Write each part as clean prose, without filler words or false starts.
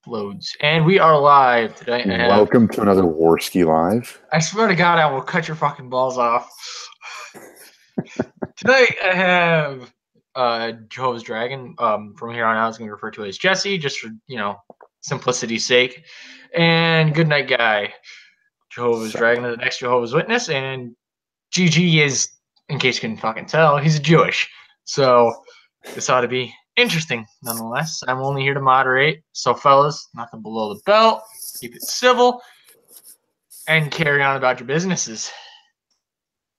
Loads. And we are live today. Welcome to another Warski Live. I swear to God, I will cut your fucking balls off. Tonight I have Jehovah's Dragon. From here on out, I was going to refer to as Jesse, just for simplicity's sake. And Goodnight Guy. Jehovah's Dragon is the next Jehovah's Witness, and GG is, in case you can fucking tell, he's Jewish. So this ought to be interesting, nonetheless. I'm only here to moderate. So, fellas, nothing below the belt. Keep it civil, and carry on about your businesses.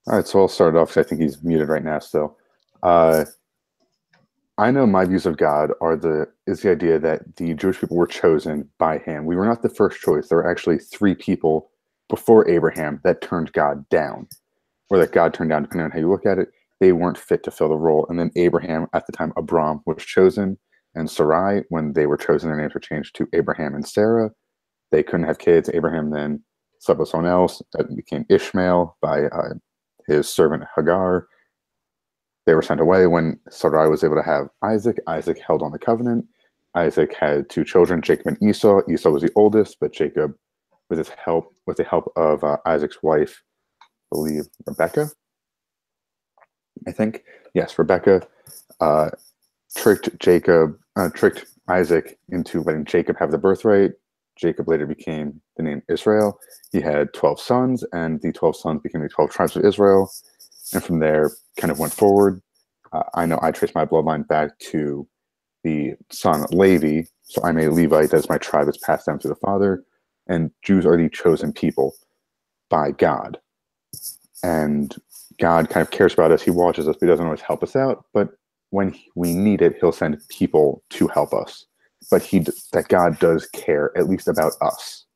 All right, so I'll start off because I think he's muted right now still. I know my views of God is the idea that the Jewish people were chosen by him. We were not the first choice. There were actually 3 people before Abraham that turned God down, or that God turned down, depending on how you look at it. They weren't fit to fill the role. And then Abraham, at the time, Abram was chosen, and Sarai, when they were chosen, their names were changed to Abraham and Sarah. They couldn't have kids. Abraham then slept with someone else. That became Ishmael by his servant Hagar. They were sent away. When Sarai was able to have Isaac, Isaac held on the covenant. Isaac had 2 children, Jacob and Esau. Esau was the oldest, but Jacob, with the help of Isaac's wife, I believe Rebecca, I think. Yes, Rebecca tricked Isaac into letting Jacob have the birthright. Jacob later became the name Israel. He had 12 sons, and the 12 sons became the 12 tribes of Israel. And from there, kind of went forward. I know I trace my bloodline back to the son Levi, so I'm a Levite. That's my tribe. It's passed down to the father. And Jews are the chosen people by God. And God kind of cares about us. He watches us, but he doesn't always help us out. But when we need it, he'll send people to help us. But that God does care, at least about us.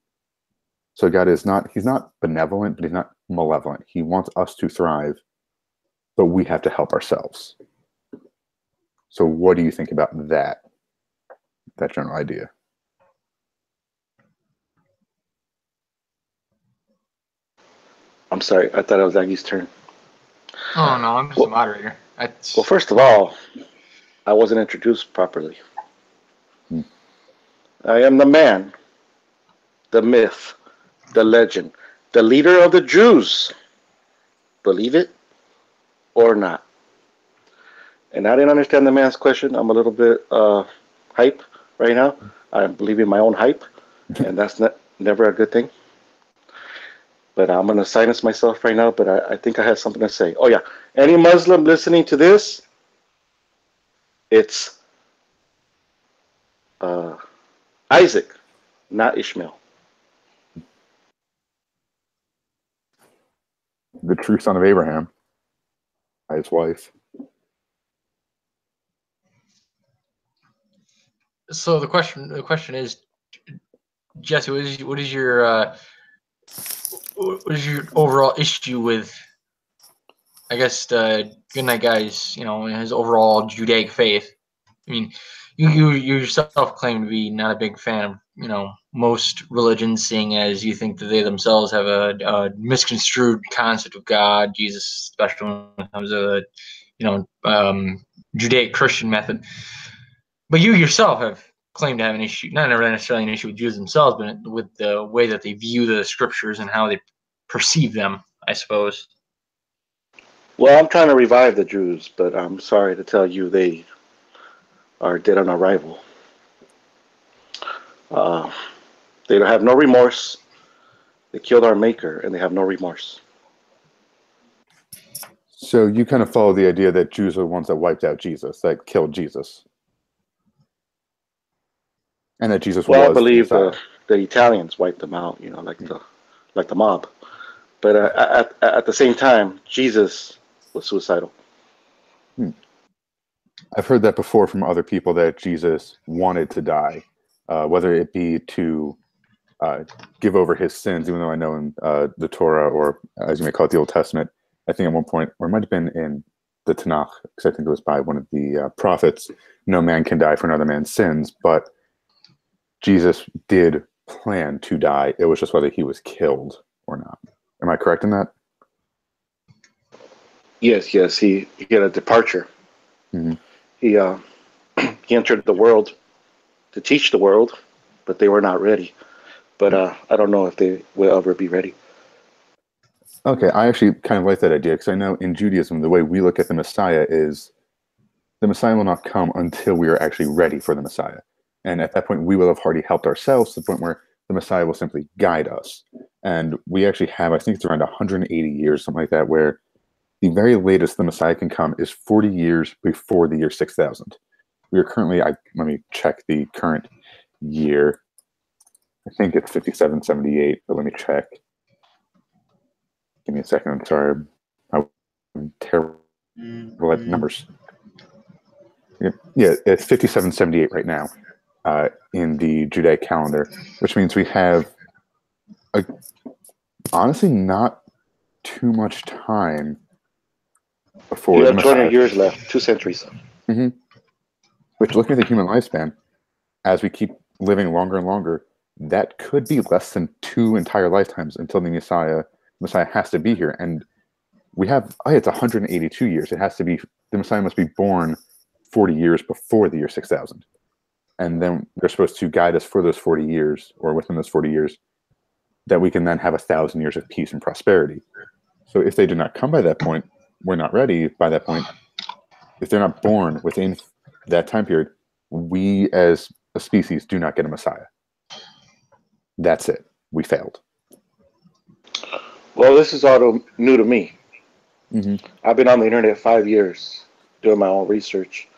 So God he's not benevolent, but he's not malevolent. He wants us to thrive, but we have to help ourselves. So what do you think about that general idea? I'm sorry, I thought it was Aggie's turn. Oh, no, I'm just a moderator. Well, first of all, I wasn't introduced properly. I am the man, the myth, the legend, the leader of the Jews. Believe it or not. And I didn't understand the man's question. I'm a little bit hype right now. I'm believing my own hype, and that's never a good thing. But I'm going to silence myself right now, but I think I have something to say. Oh, yeah. Any Muslim listening to this, it's Isaac, not Ishmael. The true son of Abraham by his wife. So the question is, Jesse, what is your overall issue with, I guess, Goodnight Guy's, his overall Judaic faith? I mean, you yourself claim to be not a big fan of, most religions, seeing as you think that they themselves have a misconstrued concept of God, Jesus, especially when it comes to Judaic Christian method. But you yourself have claimed to have an issue, not necessarily an issue with Jews themselves, but with the way that they view the scriptures and how they perceive them, I suppose. Well, I'm trying to revive the Jews, but I'm sorry to tell you they are dead on arrival. They have no remorse. They killed our maker, and they have no remorse. So you kind of follow the idea that Jews are the ones that wiped out Jesus, that killed Jesus. And that Jesus was I believe the Italians wiped them out, like the mob. But at the same time, Jesus was suicidal. I've heard that before from other people, that Jesus wanted to die, whether it be to give over his sins, even though I know in the Torah, or as you may call it, the Old Testament, I think at one point, or it might have been in the Tanakh, because I think it was by one of the prophets, no man can die for another man's sins, but Jesus did plan to die. It was just whether he was killed or not. Am I correct in that? Yes. He had a departure. Mm-hmm. He entered the world to teach the world, but they were not ready. But I don't know if they will ever be ready. Okay, I actually kind of like that idea because I know in Judaism, the way we look at the Messiah is the Messiah will not come until we are actually ready for the Messiah. And at that point, we will have already helped ourselves to the point where the Messiah will simply guide us. And we actually have, I think it's around 180 years, something like that, where the very latest the Messiah can come is 40 years before the year 6000. We are currently, let me check the current year. I think it's 5778, but let me check. Give me a second. I'm sorry. I'm terrible at numbers. Yeah, it's 5778 right now in the Judaic calendar, which means we have, honestly, not too much time before You the have 200 Messiah. years left, 2 centuries. Mm-hmm. Which, looking at the human lifespan, as we keep living longer and longer, that could be less than 2 entire lifetimes until the Messiah has to be here. And we have, it's 182 years. It has to be, the Messiah must be born 40 years before the year 6000. And then they're supposed to guide us for those 40 years, or within those 40 years, that we can then have 1,000 years of peace and prosperity. So if they do not come by that point, we're not ready by that point. If they're not born within that time period, we as a species do not get a Messiah. That's it. We failed. Well, this is all new to me. Mm-hmm. I've been on the internet 5 years doing my own research,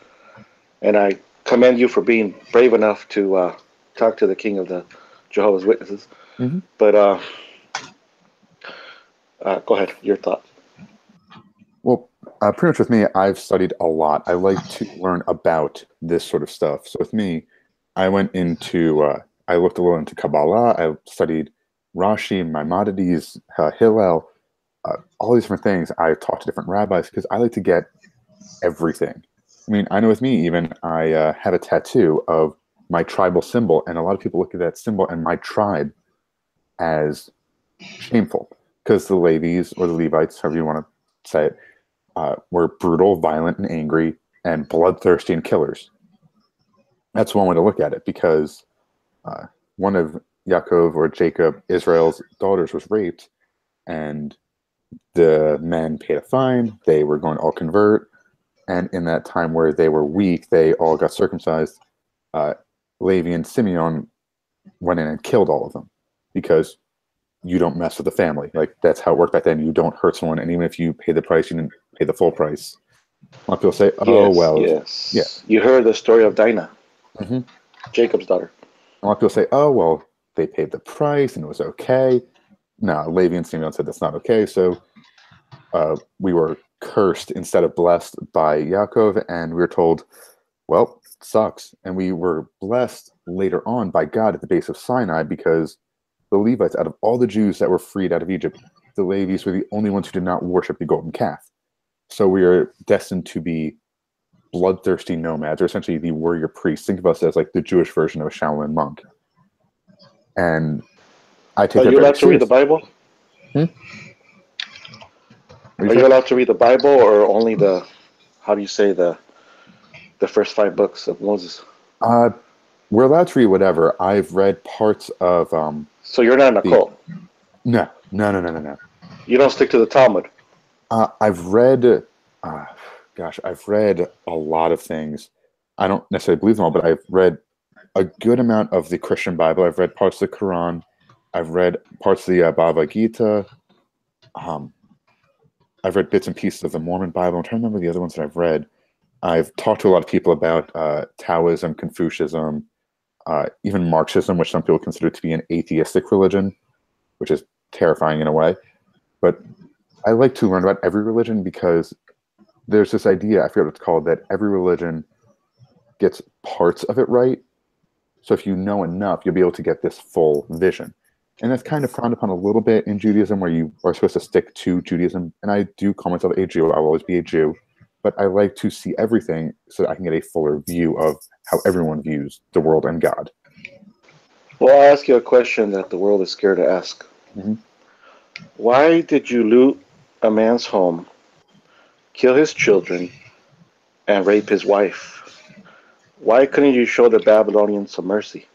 and I commend you for being brave enough to talk to the king of the Jehovah's Witnesses. Mm-hmm. But go ahead, your thoughts. Well, pretty much with me, I've studied a lot. I like to learn about this sort of stuff. So with me, I went into, I looked a little into Kabbalah. I studied Rashi, Maimonides, Hillel, all these different things. I talked to different rabbis because I like to get everything. I mean, I know with me even, I have a tattoo of my tribal symbol, and a lot of people look at that symbol and my tribe as shameful because the Levites, or the Levites, however you want to say it, were brutal, violent, and angry, and bloodthirsty and killers. That's one way to look at it, because one of Yaakov, or Jacob, Israel's daughters, was raped, and the men paid a fine. They were going to all convert, and in that time where they were weak, they all got circumcised. Levi and Simeon went in and killed all of them, because you don't mess with the family. Like, that's how it worked back then. You don't hurt someone, and even if you pay the price, you didn't pay the full price. A lot of people say, "Oh, yes, well, yes, yeah." You heard the story of Dinah, Mm-hmm. Jacob's daughter. A lot of people say, "Oh, well, they paid the price and it was okay." No, Levi and Simeon said that's not okay. So we were cursed instead of blessed by Yaakov, and we were told, "Well, it sucks." And we were blessed later on by God at the base of Sinai, because the Levites, out of all the Jews that were freed out of Egypt, the Levites were the only ones who did not worship the golden calf. So we are destined to be bloodthirsty nomads, or essentially the warrior priests. Think of us as like the Jewish version of a Shaolin monk. And I take that Are you very allowed to read the Bible? Are you allowed to read the Bible, or only the, how do you say, the first 5 books of Moses? We're allowed to read whatever. I've read parts of. So you're not in a cult? No. You don't stick to the Talmud? I've read. I've read a lot of things. I don't necessarily believe them all, but I've read a good amount of the Christian Bible. I've read parts of the Quran. I've read parts of the Bhagavad Gita. I've read bits and pieces of the Mormon Bible. I'm trying to remember the other ones that I've read. I've talked to a lot of people about Taoism, Confucianism, even Marxism, which some people consider to be an atheistic religion, which is terrifying in a way. But I like to learn about every religion, because there's this idea, I forget what it's called, that every religion gets parts of it right. So if you know enough, you'll be able to get this full vision. And that's kind of frowned upon a little bit in Judaism, where you are supposed to stick to Judaism. And I do call myself a Jew. I will always be a Jew. But I like to see everything so that I can get a fuller view of how everyone views the world and God. Well, I'll ask you a question that the world is scared to ask. Mm-hmm. Why did you loot a man's home, kill his children, and rape his wife? Why couldn't you show the Babylonians some mercy?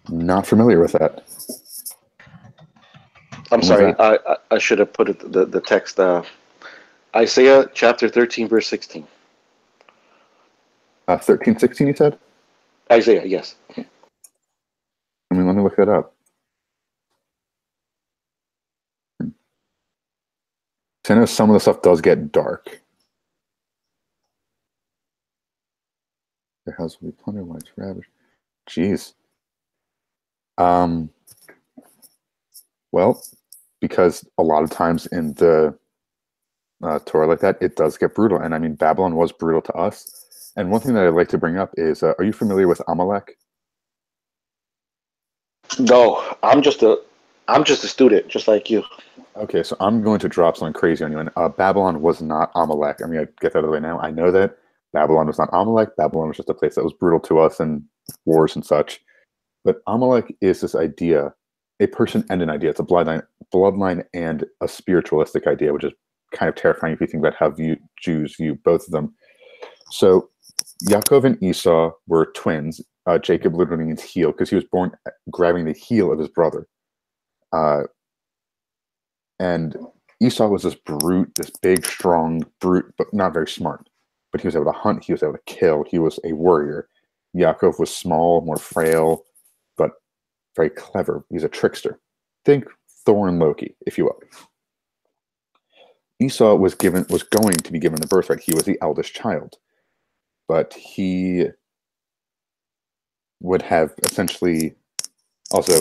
Not familiar with that. I'm What was sorry. that? I should have put it the text. Isaiah chapter 13, verse 16. 13:16, you said? Isaiah, yes. Let me look that up. So I know some of the stuff does get dark. Their house will be plundered while it's ravaged. Jeez. Well, because a lot of times in the Torah like that, it does get brutal. And I mean, Babylon was brutal to us. And one thing that I'd like to bring up is, are you familiar with Amalek? No, I'm just a student, just like you. Okay, so I'm going to drop something crazy on you. And Babylon was not Amalek. I mean, I get that out of the way now. I know that Babylon was not Amalek. Babylon was just a place that was brutal to us and wars and such. But Amalek is this idea, a person and an idea. It's a bloodline and a spiritualistic idea, which is kind of terrifying if you think about how Jews view both of them. So Yaakov and Esau were twins. Jacob literally means heel because he was born grabbing the heel of his brother. And Esau was this brute, this big, strong brute, but not very smart. But he was able to hunt. He was able to kill. He was a warrior. Yaakov was small, more frail, but very clever. He's a trickster. Think Thor and Loki, if you will. Esau was going to be given the birthright. He was the eldest child. But he would have essentially also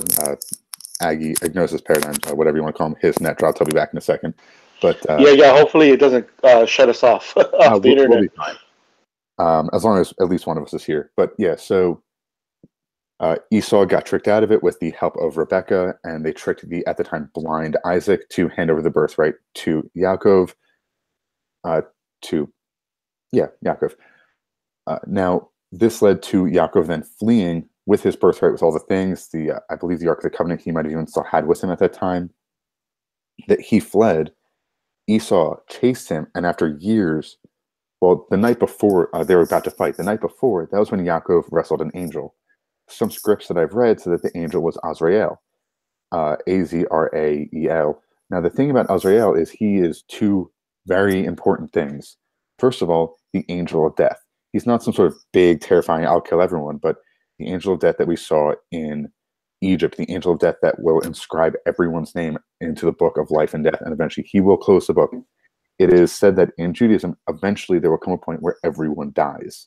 Agnosis paradigms, whatever you want to call them, his net dropped. I'll be back in a second. But yeah. Hopefully, it doesn't shut us off off the internet. We'll be fine. As long as at least one of us is here. But yeah, so Esau got tricked out of it with the help of Rebekah, and they tricked the at the time blind Isaac to hand over the birthright to Yaakov. Yaakov. Now this led to Yaakov then fleeing with his birthright, with all the things. I believe the Ark of the Covenant he might have even still had with him at that time. That he fled. Esau chased him, and after years, well, the night before they were about to fight, the night before, that was when Yaakov wrestled an angel. Some scripts that I've read say that the angel was Azrael, Azrael. Now, the thing about Azrael is he is two very important things. First of all, the angel of death. He's not some sort of big, terrifying, I'll kill everyone, but the angel of death that we saw in Egypt, the angel of death that will inscribe everyone's name into the book of life and death, and eventually he will close the book. It is said that in Judaism, eventually there will come a point where everyone dies,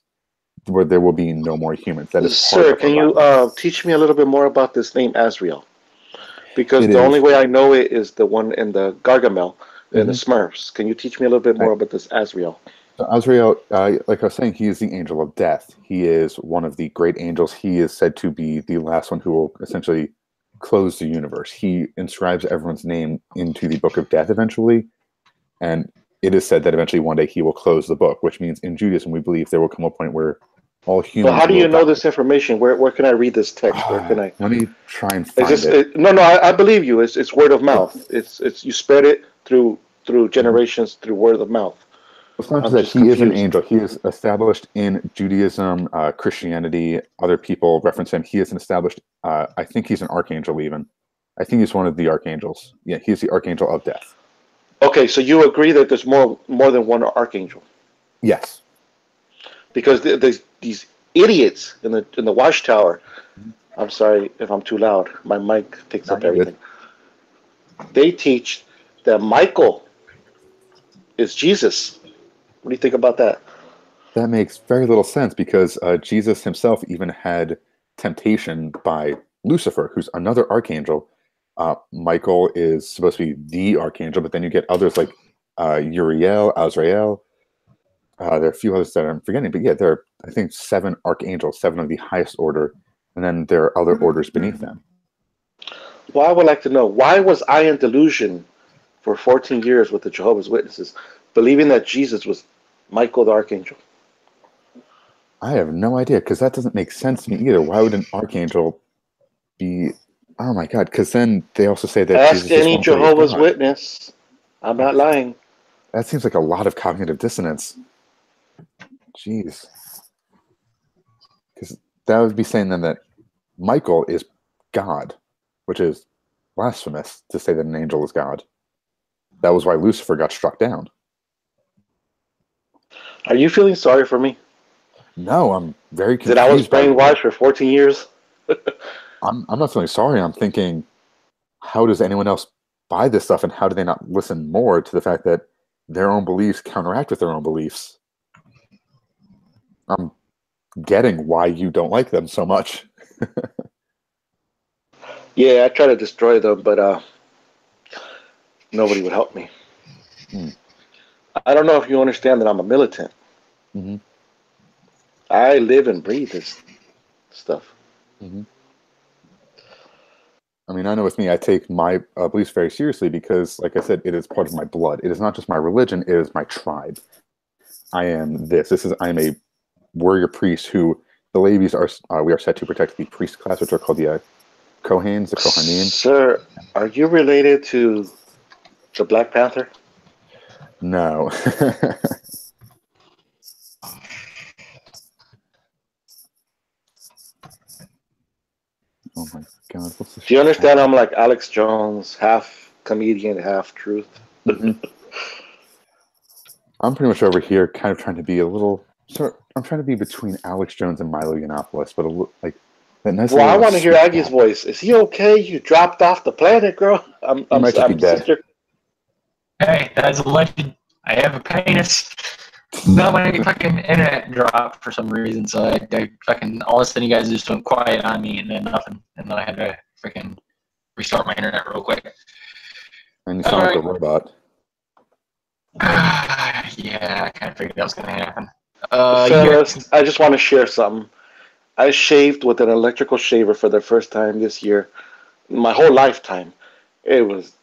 where there will be no more humans. That is, sir, can you teach me a little bit more about this name Azrael? Because the only way I know it is the one in the Gargamel in the Smurfs. Can you teach me a little bit more about this Azrael? So Azrael, like I was saying, he is the angel of death. He is one of the great angels. He is said to be the last one who will essentially close the universe. He inscribes everyone's name into the book of death eventually, and it is said that eventually one day he will close the book, which means in Judaism we believe there will come a point where all humans. But how do you know this information? Where can I read this text? Where can I? Let me try and find it. No, I believe you. It's word of mouth. It's you spread it through generations through word of mouth. It's not just that he is an angel. He is established in Judaism, Christianity. Other people reference him. He is an established. I think he's an archangel even. I think he's one of the archangels. Yeah, he's the archangel of death. Okay, so you agree that there's more than one archangel? Yes. Because there's these idiots in the watchtower. I'm sorry if I'm too loud. My mic picks up everything. They teach that Michael is Jesus. What do you think about that? That makes very little sense because Jesus himself even had temptation by Lucifer, who's another archangel. Michael is supposed to be the archangel, but then you get others like Uriel, Azrael. There are a few others that I'm forgetting, but yeah, there are, I think, 7 archangels, 7 of the highest order, and then there are other orders beneath them. Well, I would like to know, why was I in delusion for 14 years with the Jehovah's Witnesses, believing that Jesus was Michael the archangel? I have no idea, because that doesn't make sense to me either. Why would an archangel be... Oh my God, because then they also say that Ask Jesus any Jehovah's Witness. I'm not lying. That seems like a lot of cognitive dissonance. Jeez. Because that would be saying then that Michael is God, which is blasphemous to say that an angel is God. That was why Lucifer got struck down. Are you feeling sorry for me? No, I'm very confused. That I was brainwashed for 14 years? I'm not feeling sorry. I'm thinking, how does anyone else buy this stuff, and how do they not listen more to the fact that their own beliefs counteract with their own beliefs? I'm getting why you don't like them so much. Yeah, I tried to destroy them, but nobody would help me. I don't know if you understand that I'm a militant. Mm-hmm. I live and breathe this stuff. Mm-hmm. I mean, I know with me, I take my beliefs very seriously because, like I said, it is part of my blood. It is not just my religion; it is my tribe. I am this. I am a warrior priest who the ladies are. We are set to protect the priest class, which are called the Kohans, the Kohanim. Sir, are you related to the Black Panther? No. Oh my God! What's this? Do you understand? I'm like Alex Jones, half comedian, half truth. Mm-hmm. I'm pretty much over here, kind of trying to be a little. I'm trying to be between Alex Jones and Milo Yiannopoulos, but like that nice. Well, I want to hear Aggie's voice. Is he okay? You dropped off the planet, girl. He might just be dead. Sister. Hey, that's alleged. I have a penis. No, my fucking internet dropped for some reason, so I fucking all of a sudden you guys just went quiet on me, and then nothing, and then I had to freaking restart my internet real quick. And you sound like a robot. Yeah, I kind of figured that was gonna happen. Fellas, I just want to share something. I shaved with an electrical shaver for the first time this year. My whole lifetime. It was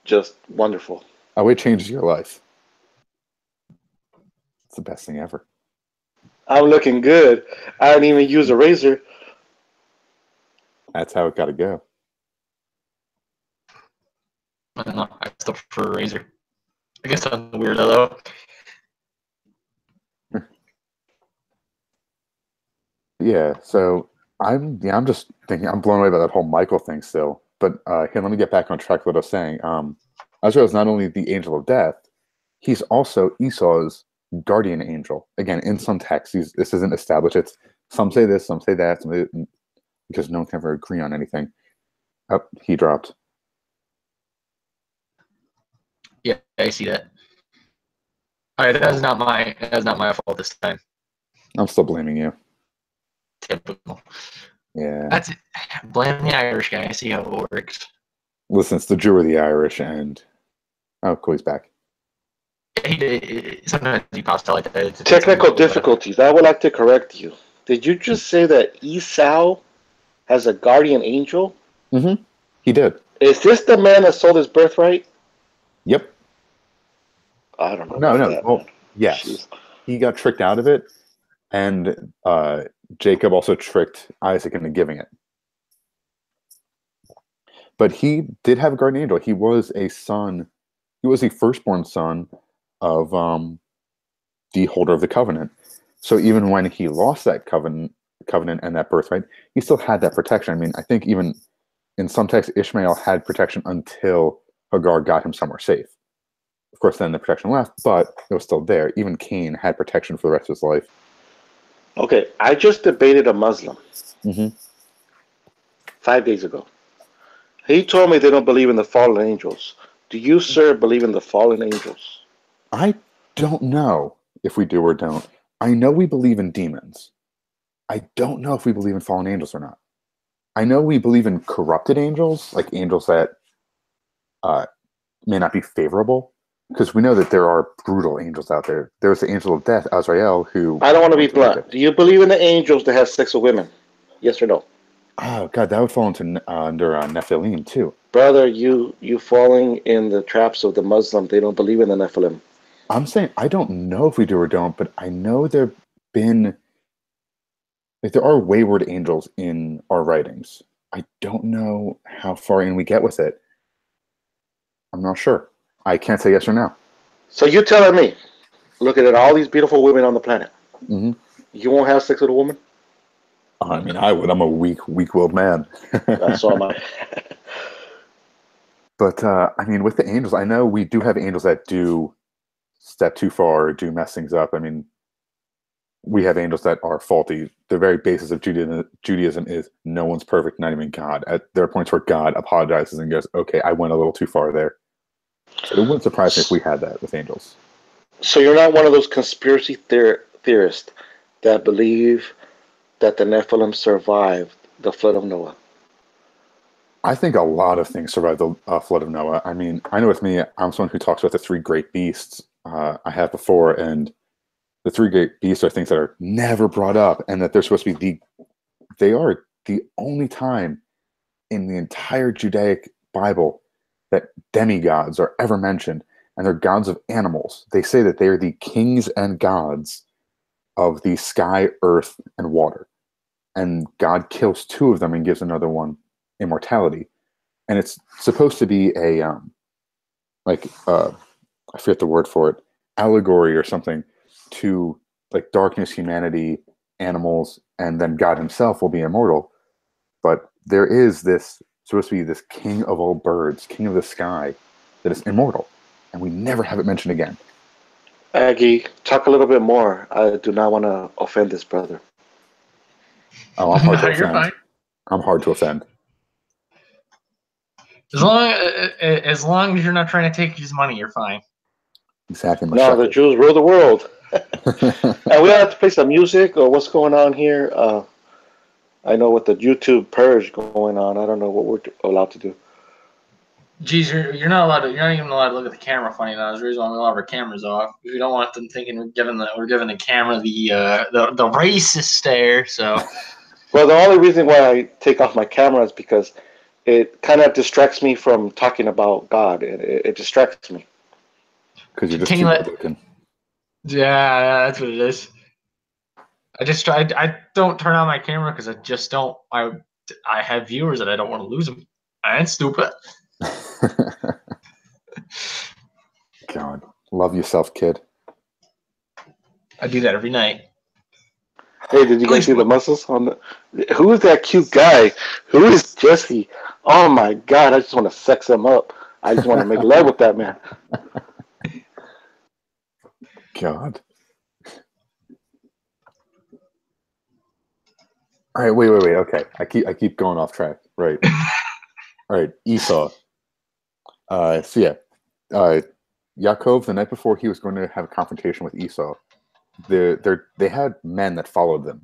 just wonderful. Oh, it changes your life. It's the best thing ever. I'm looking good. I didn't even use a razor. That's how it got to go. I don't know. I still prefer a razor. I guess I'm the weirdo though. Yeah, so I'm just thinking, I'm blown away by that whole Michael thing still. But here, let me get back on track with what I was saying. Azrael is not only the angel of death, he's also Esau's guardian angel. Again, in some texts, this isn't established. It's some say this, some say that, because no one can ever agree on anything. Oh, he dropped. Yeah, I see that. All right, that's not my fault this time. I'm still blaming you. Typical. Yeah. That's it. Blame the Irish guy. I see how it works. Listen, it's the Jew or the Irish, and oh, cool, he's back. Sometimes he pops out like that. Technical difficulties. I would like to correct you. Did you just say that Esau has a guardian angel? Mm-hmm. He did. Is this the man that sold his birthright? Yep. I don't know. No. Well, yes. Jeez. He got tricked out of it, and Jacob also tricked Isaac into giving it. But he did have a guardian angel. He was a son. He was the firstborn son of the holder of the covenant. So even when he lost that covenant and that birthright, he still had that protection. I mean, I think even in some texts, Ishmael had protection until Hagar got him somewhere safe. Of course, then the protection left, but it was still there. Even Cain had protection for the rest of his life. Okay, I just debated a Muslim 5 days ago. He told me they don't believe in the fallen angels. Do you, sir, believe in the fallen angels? I don't know if we do or don't. I know we believe in demons. I don't know if we believe in fallen angels or not. I know we believe in corrupted angels, like angels that may not be favorable, because we know that there are brutal angels out there. There's the angel of death, Azrael, who... I don't want to be blunt. Do you believe in the angels that have sex with women? Yes or no? Oh, God, that would fall into under Nephilim, too. Brother, you falling in the traps of the Muslim. They don't believe in the Nephilim. I'm saying I don't know if we do or don't, but I know there are wayward angels in our writings. I don't know how far in we get with it. I'm not sure. I can't say yes or no. So you're telling me, looking at all these beautiful women on the planet, you won't have sex with a woman? I mean, I would. I'm a weak-willed man. So am I. But I mean, with the angels, I know we do have angels that do step too far or do mess things up. I mean, we have angels that are faulty. The very basis of Judaism is no one's perfect, not even God. There are points where God apologizes and goes, okay, I went a little too far there. So it wouldn't surprise me if we had that with angels. So you're not one of those conspiracy theorists that believe that the Nephilim survived the flood of Noah? I think a lot of things survived the flood of Noah. I mean, I know with me, I'm someone who talks about the three great beasts I have before, and the three great beasts are things that are never brought up, and that they're supposed to be they are the only time in the entire Judaic Bible that demigods are ever mentioned, and they're gods of animals. They say that they are the kings and gods of the sky, earth, and water. And God kills two of them and gives another one immortality. And it's supposed to be a, I forget the word for it, allegory or something to like darkness, humanity, animals, and then God himself will be immortal. But there is this supposed to be this king of all birds, king of the sky, that is immortal, and we never have it mentioned again. Aggie, talk a little bit more. I do not want to offend this brother. Oh, I'm hard to You're offend. fine. I'm hard to offend. As long as you're not trying to take his money, you're fine. Exactly. No, the Jews rule the world. And we have to play some music or what's going on here. I know with the YouTube purge going on, I don't know what we're allowed to do. Geez, you're not allowed to. You're not even allowed to look at the camera. Funny enough, there's a reason why we all have our cameras off. We don't want them thinking we're giving the camera the racist stare. So, well, the only reason why I take off my camera is because it kind of distracts me from talking about God. It distracts me. Because you're just too good looking. Yeah, that's what it is. I don't turn on my camera because I just don't. I have viewers and I don't want to lose them. I ain't stupid. God, love yourself, kid. I do that every night. Hey, did you guys see the muscles on the? Who is that cute guy? Who is Jesse? Oh my God! I just want to sex him up. I just want to make love with that man. God. All right, wait. Okay, I keep going off track. Right. All right, Esau. Yaakov, the night before he was going to have a confrontation with Esau, they had men that followed them.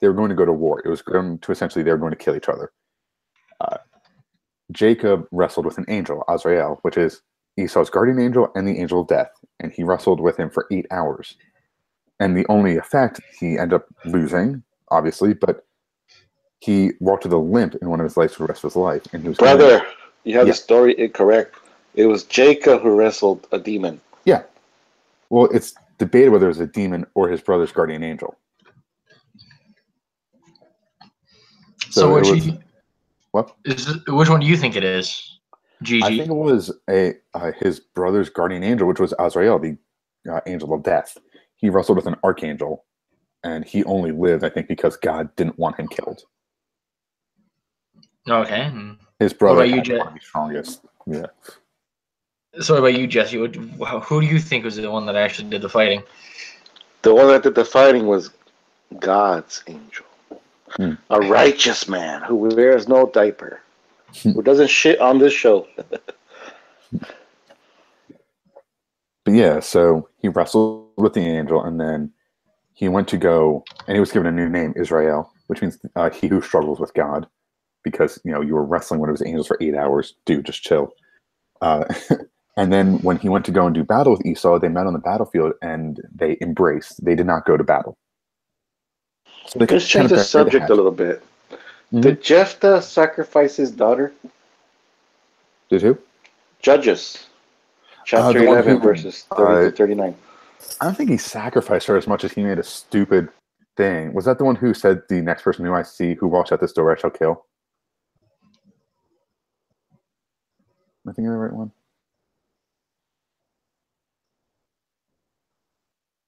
They were going to go to war. It was going to essentially they were going to kill each other. Jacob wrestled with an angel, Azrael, which is Esau's guardian angel and the angel of death, and he wrestled with him for 8 hours. And the only effect, he ended up losing, obviously, but he walked with a limp in one of his legs for the rest of his life. And he was Brother, you have the story incorrect. It was Jacob who wrestled a demon. Yeah. Well, it's debated whether it was a demon or his brother's guardian angel. So what? Which one do you think it is? Gigi? I think it was his brother's guardian angel, which was Azrael, the angel of death. He wrestled with an archangel, and he only lived, I think, because God didn't want him killed. Okay. His brother had one of the strongest. Yeah. So what about you, Jesse? Who do you think was the one that actually did the fighting? The one that did the fighting was God's angel. A righteous man who wears no diaper. Who doesn't shit on this show. But yeah, so he wrestled with the angel, and then he went to go, and he was given a new name, Israel, which means he who struggles with God, because you were wrestling when it was angels for 8 hours. Dude, just chill. And then when he went to go and do battle with Esau, they met on the battlefield and they embraced. They did not go to battle. So let's change the subject a little bit. Mm-hmm. Did Jephthah sacrifice his daughter? Did who? Judges. Chapter 11, verses 30 to 39. I don't think he sacrificed her as much as he made a stupid thing. Was that the one who said, the next person who I see who walks out this door I shall kill? Am I thinking of the right one?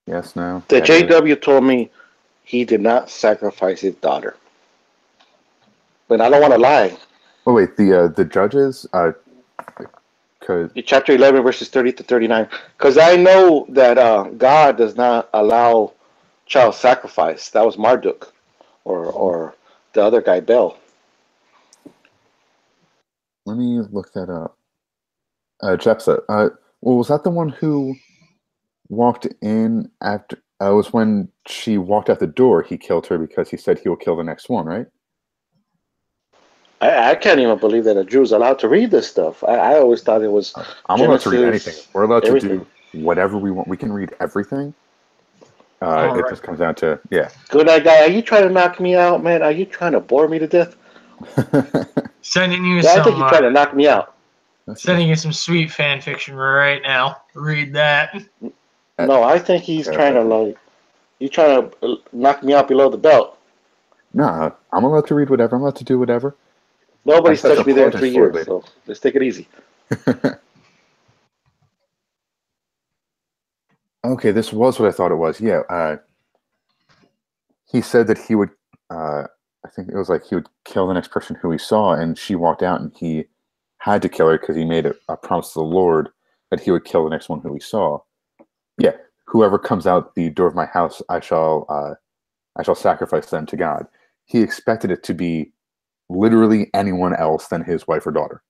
Yes, no. The JW told me he did not sacrifice his daughter. But I don't want to lie. Oh wait, the judges, Chapter 11, verses 30 to 39. Because I know that God does not allow child sacrifice. That was Marduk, or the other guy, Bel. let me look that up. Jephthah. Well, was that the one who walked in after? It was when she walked out the door. He killed her because he said he will kill the next one, right? I can't even believe that a Jew is allowed to read this stuff. I always thought it was I'm Genesis, allowed to read anything. We're allowed everything. to do whatever we want. We can read everything. It right. just comes down to, yeah. Goodnight Guy, are you trying to knock me out, man? Are you trying to bore me to death? Sending you Yeah, I think some you're trying to knock me out. sending you some sweet fan fiction right now. Read that. No, I think he's trying to knock me out below the belt. Nah, I'm allowed to read whatever. I'm allowed to do whatever. Nobody's I just touched me there in apologize 3 for it years, later. so let's take it easy. Okay, this was what I thought it was. Yeah, he said that he would. I think it was like he would kill the next person who he saw, and she walked out, and he had to kill her because he made a promise to the Lord that he would kill the next one who he saw. Yeah, whoever comes out the door of my house, I shall sacrifice them to God. He expected it to be literally anyone else than his wife or daughter.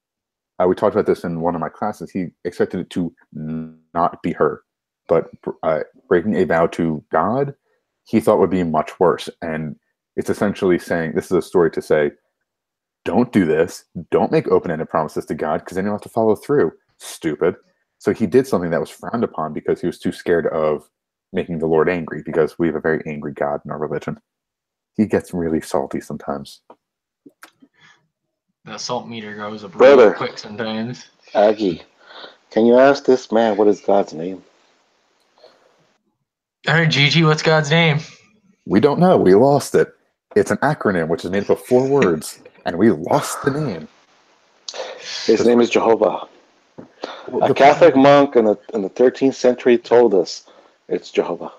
We talked about this in one of my classes. He expected it to not be her, but breaking a vow to God, he thought would be much worse. And it's essentially saying, this is a story to say, don't do this. Don't make open-ended promises to God, because then you'll have to follow through. Stupid. So he did something that was frowned upon because he was too scared of making the Lord angry, because we have a very angry God in our religion. He gets really salty sometimes. The salt meter goes up Brother. real quick sometimes. Aggie, can you ask this man what is God's name? All right, Gigi, what's God's name? We don't know. We lost it. It's an acronym which is made up of 4 words, and we lost the name. His name is Jehovah. Well, A Catholic monk in the 13th century told us it's Jehovah.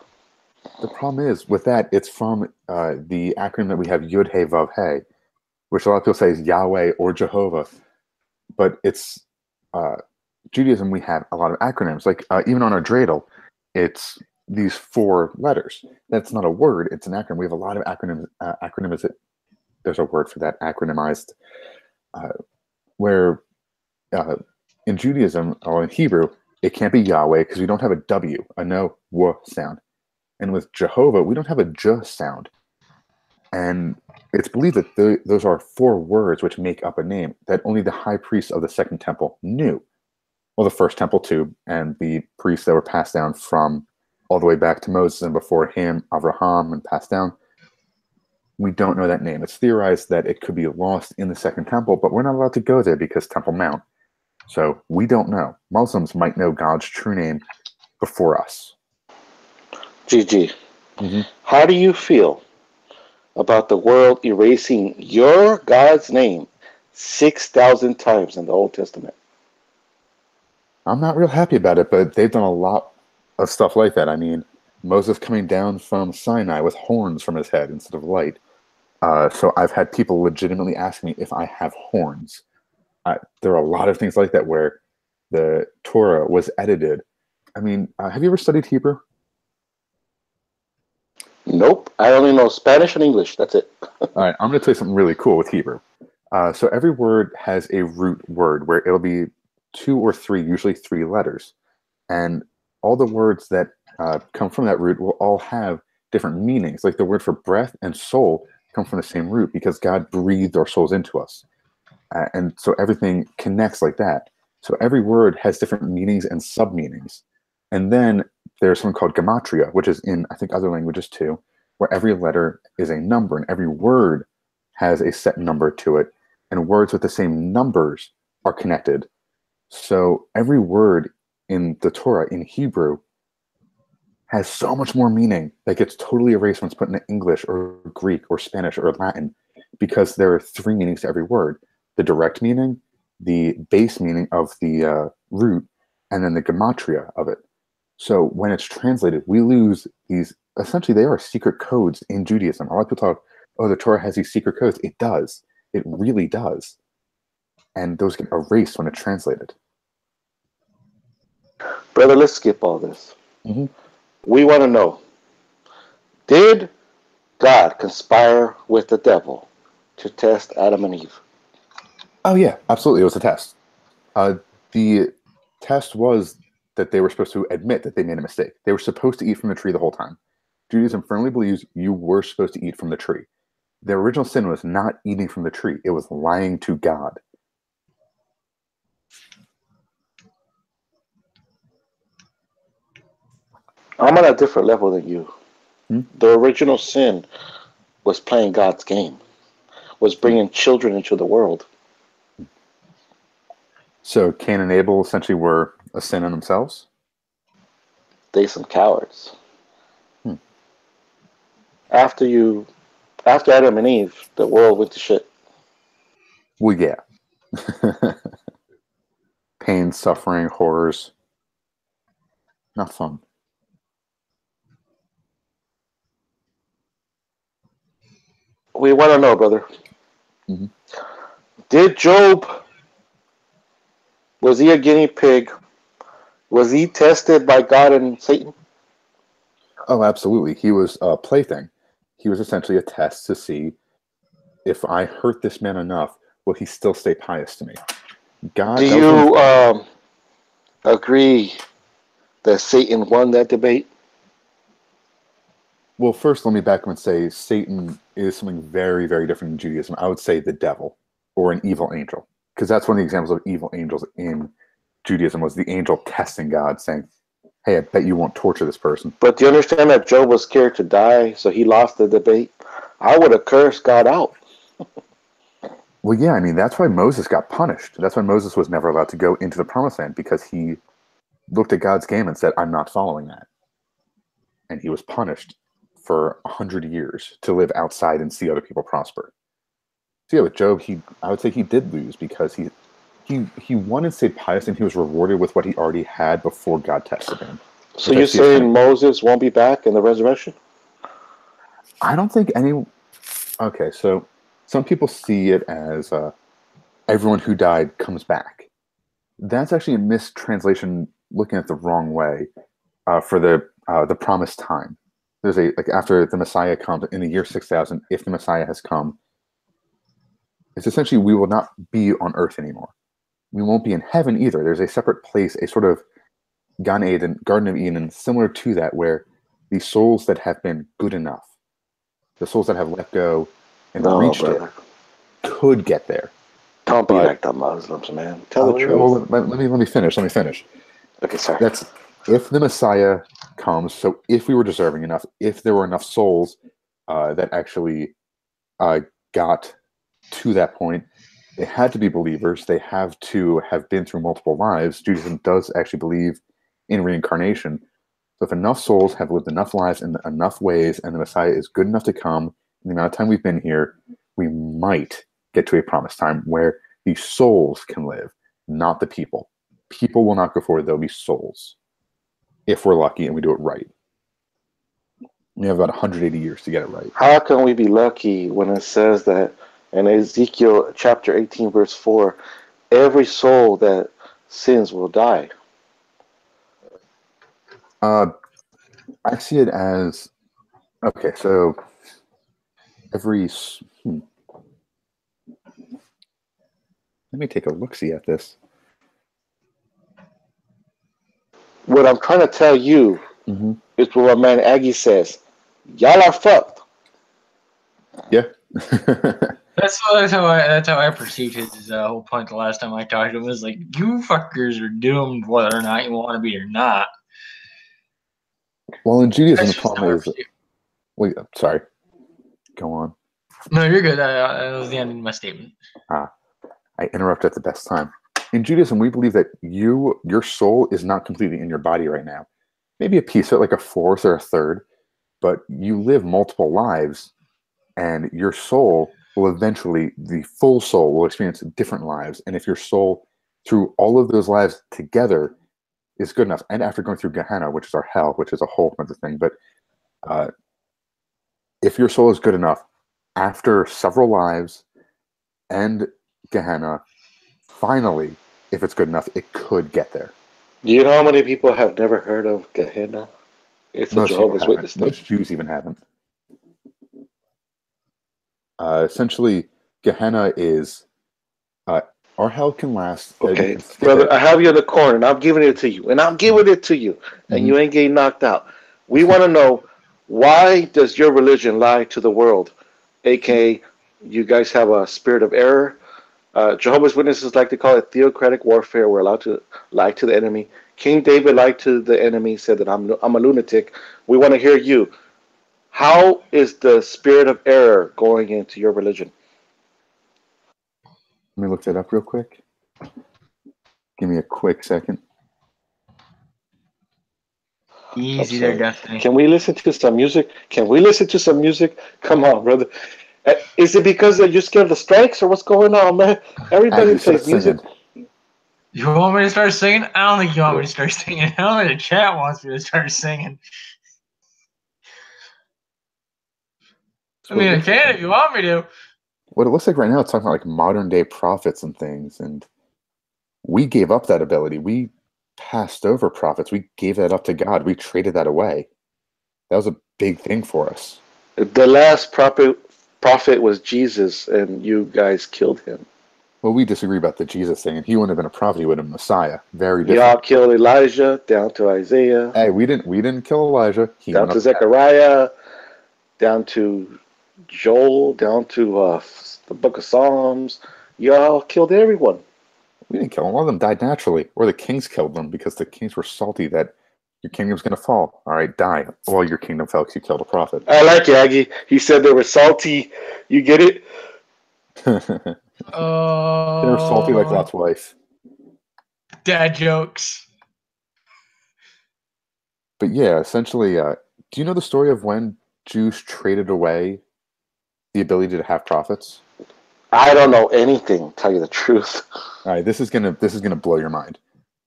The problem is with that, it's from the acronym that we have, Yud Hey Vav Hey, which a lot of people say is Yahweh or Jehovah, but it's Judaism. We have a lot of acronyms, like even on our dreidel, it's these 4 letters. That's not a word; it's an acronym. We have a lot of acronyms. There's a word for that, acronymized. Where in Judaism or in Hebrew, it can't be Yahweh because we don't have a W, a no w sound, and with Jehovah, we don't have a j sound. And it's believed that those are 4 words which make up a name that only the high priests of the Second Temple knew. Well, the First Temple too, and the priests that were passed down from all the way back to Moses and before him, Abraham, and passed down. We don't know that name. It's theorized that it could be lost in the Second Temple, but we're not allowed to go there because Temple Mount. So we don't know. Muslims might know God's true name before us. Gigi, How do you feel about the world erasing your God's name 6,000 times in the Old Testament? I'm not real happy about it, but they've done a lot of stuff like that. I mean, Moses coming down from Sinai with horns from his head instead of light. So I've had people legitimately ask me if I have horns. There are a lot of things like that where the Torah was edited. I mean, have you ever studied Hebrew? Nope. I only know Spanish and English. That's it. All right, I'm going to tell you something really cool with Hebrew. So every word has a root word where it'll be 2 or 3, usually 3 letters. And all the words that come from that root will all have different meanings. Like the word for breath and soul come from the same root because God breathed our souls into us. And so everything connects like that. So every word has different meanings and sub-meanings. And then there's something called gematria, which is in, I think, other languages too, where every letter is a number and every word has a set number to it. And words with the same numbers are connected. So every word in the Torah, in Hebrew, has so much more meaning that gets totally erased when it's put into English or Greek or Spanish or Latin, because there are 3 meanings to every word. The direct meaning, the base meaning of the root, and then the gematria of it. So when it's translated, we lose these, essentially they are secret codes in Judaism. A lot of people talk, oh, the Torah has these secret codes. It does. It really does. And those get erased when it's translated. Brother, let's skip all this. Mm-hmm. We want to know, did God conspire with the devil to test Adam and Eve? Oh, yeah, absolutely. It was a test. The test was that they were supposed to admit that they made a mistake. They were supposed to eat from the tree the whole time. Judaism firmly believes you were supposed to eat from the tree. Their original sin was not eating from the tree. It was lying to God. I'm on a different level than you. Hmm? The original sin was playing God's game, was bringing children into the world. So Cain and Abel essentially were a sin in themselves? They some cowards. Hmm. After Adam and Eve, the world went to shit. Well, yeah. Pain, suffering, horrors. Not fun. We want to know, brother. Mm-hmm. Did Job, was he a guinea pig? Was he tested by God and Satan? Oh, absolutely. He was a plaything. He was essentially a test to see if I hurt this man enough, will he still stay pious to me? God. Do you agree that Satan won that debate? Well, first, let me back up and say Satan is something very, very different in Judaism. I would say the devil or an evil angel, because that's one of the examples of evil angels in Judaism was the angel testing God, saying, hey, I bet you won't torture this person. But do you understand that Job was scared to die, so he lost the debate? I would have cursed God out. Well, yeah, I mean, that's why Moses got punished. That's why Moses was never allowed to go into the promised land, because he looked at God's game and said, I'm not following that. And he was punished for 100 years to live outside and see other people prosper. So yeah, with Job, I would say he did lose because he wanted to stay pious and he was rewarded with what he already had before God tested him. So you're saying Moses won't be back in the resurrection? I don't think any... Okay, so some people see it as everyone who died comes back. That's actually a mistranslation looking at the wrong way for the promised time. There's after the Messiah comes in the year 6000, if the Messiah has come, it's essentially we will not be on earth anymore. We won't be in heaven either. There's a separate place, a sort of Garden of Eden, similar to that, where the souls that have been good enough, the souls that have let go and reached it, could get there. Don't be like the Muslims, man. Tell the truth. Well, let me finish. Let me finish. Okay, sorry. That's if the Messiah comes. So if we were deserving enough, if there were enough souls that actually got to that point, they had to be believers. They have to have been through multiple lives. Judaism does actually believe in reincarnation. So if enough souls have lived enough lives in enough ways and the Messiah is good enough to come, in the amount of time we've been here, we might get to a promised time where the souls can live, not the people. People will not go forward. There'll be souls. If we're lucky and we do it right. We have about 180 years to get it right. How can we be lucky when it says that in Ezekiel chapter 18, verse 4, every soul that sins will die? I see it as, okay, so every... Let me take a look-see at this. What I'm trying to tell you is what my man Aggie says. Y'all are fucked. Yeah. That's how I perceived his whole point the last time I talked to him. Was like, you fuckers are doomed whether or not you want to be or not. Well, in Judaism, the problem is... Wait, sorry. Go on. No, you're good. That was the end of my statement. I interrupt at the best time. In Judaism, we believe that your soul is not completely in your body right now. Maybe a piece of it, like a fourth or a third, but you live multiple lives, and your soul will eventually, the full soul will experience different lives. And if your soul, through all of those lives together, is good enough, and after going through Gehenna, which is our hell, which is a whole other thing, but if your soul is good enough, after several lives, and Gehenna, finally, if it's good enough, it could get there. Do you know how many people have never heard of Gehenna? It's a Most people Jehovah's haven't. Witness thing. Most Jews even haven't. Essentially, Gehenna is our hell can last. Okay, brother, I have you in the corner, and I'm giving it to you, and I'm giving it to you, and you ain't getting knocked out. We want to know, why does your religion lie to the world? AKA, you guys have a spirit of error. Jehovah's Witnesses like to call it theocratic warfare. We're allowed to lie to the enemy. King David lied to the enemy, said that I'm a lunatic. We want to hear you. How is the spirit of error going into your religion? Let me look that up real quick. Give me a quick second. Easy there, Destiny. Can we listen to some music? Can we listen to some music? Come on, brother. Is it because you're scared of the strikes, or what's going on, man? Everybody plays music. You want me to start singing? I don't think you want me to start singing. I don't think the chat wants me to start singing. I mean, I can if you want me to. What it looks like right now, it's talking about like modern day prophets and things, and we gave up that ability. We passed over prophets. We gave that up to God. We traded that away. That was a big thing for us. The last prophet was Jesus, and you guys killed him. Well, we disagree about the Jesus thing, and he wouldn't have been a prophet. He would have been a Messiah. Very different. Y'all killed Elijah down to Isaiah. Hey, we didn't kill Elijah. He down to Zechariah, down to Joel, down to the Book of Psalms. Y'all killed everyone. We didn't kill them. All of them died naturally, or the kings killed them because the kings were salty that your kingdom's going to fall. All right, die. Well, your kingdom fell because you killed a prophet. I like it, Aggie. He said they were salty. You get it? They were salty like Lot's wife. Dad jokes. But yeah, essentially, do you know the story of when Jews traded away the ability to have prophets? I don't know anything, tell you the truth. All right, this is gonna blow your mind.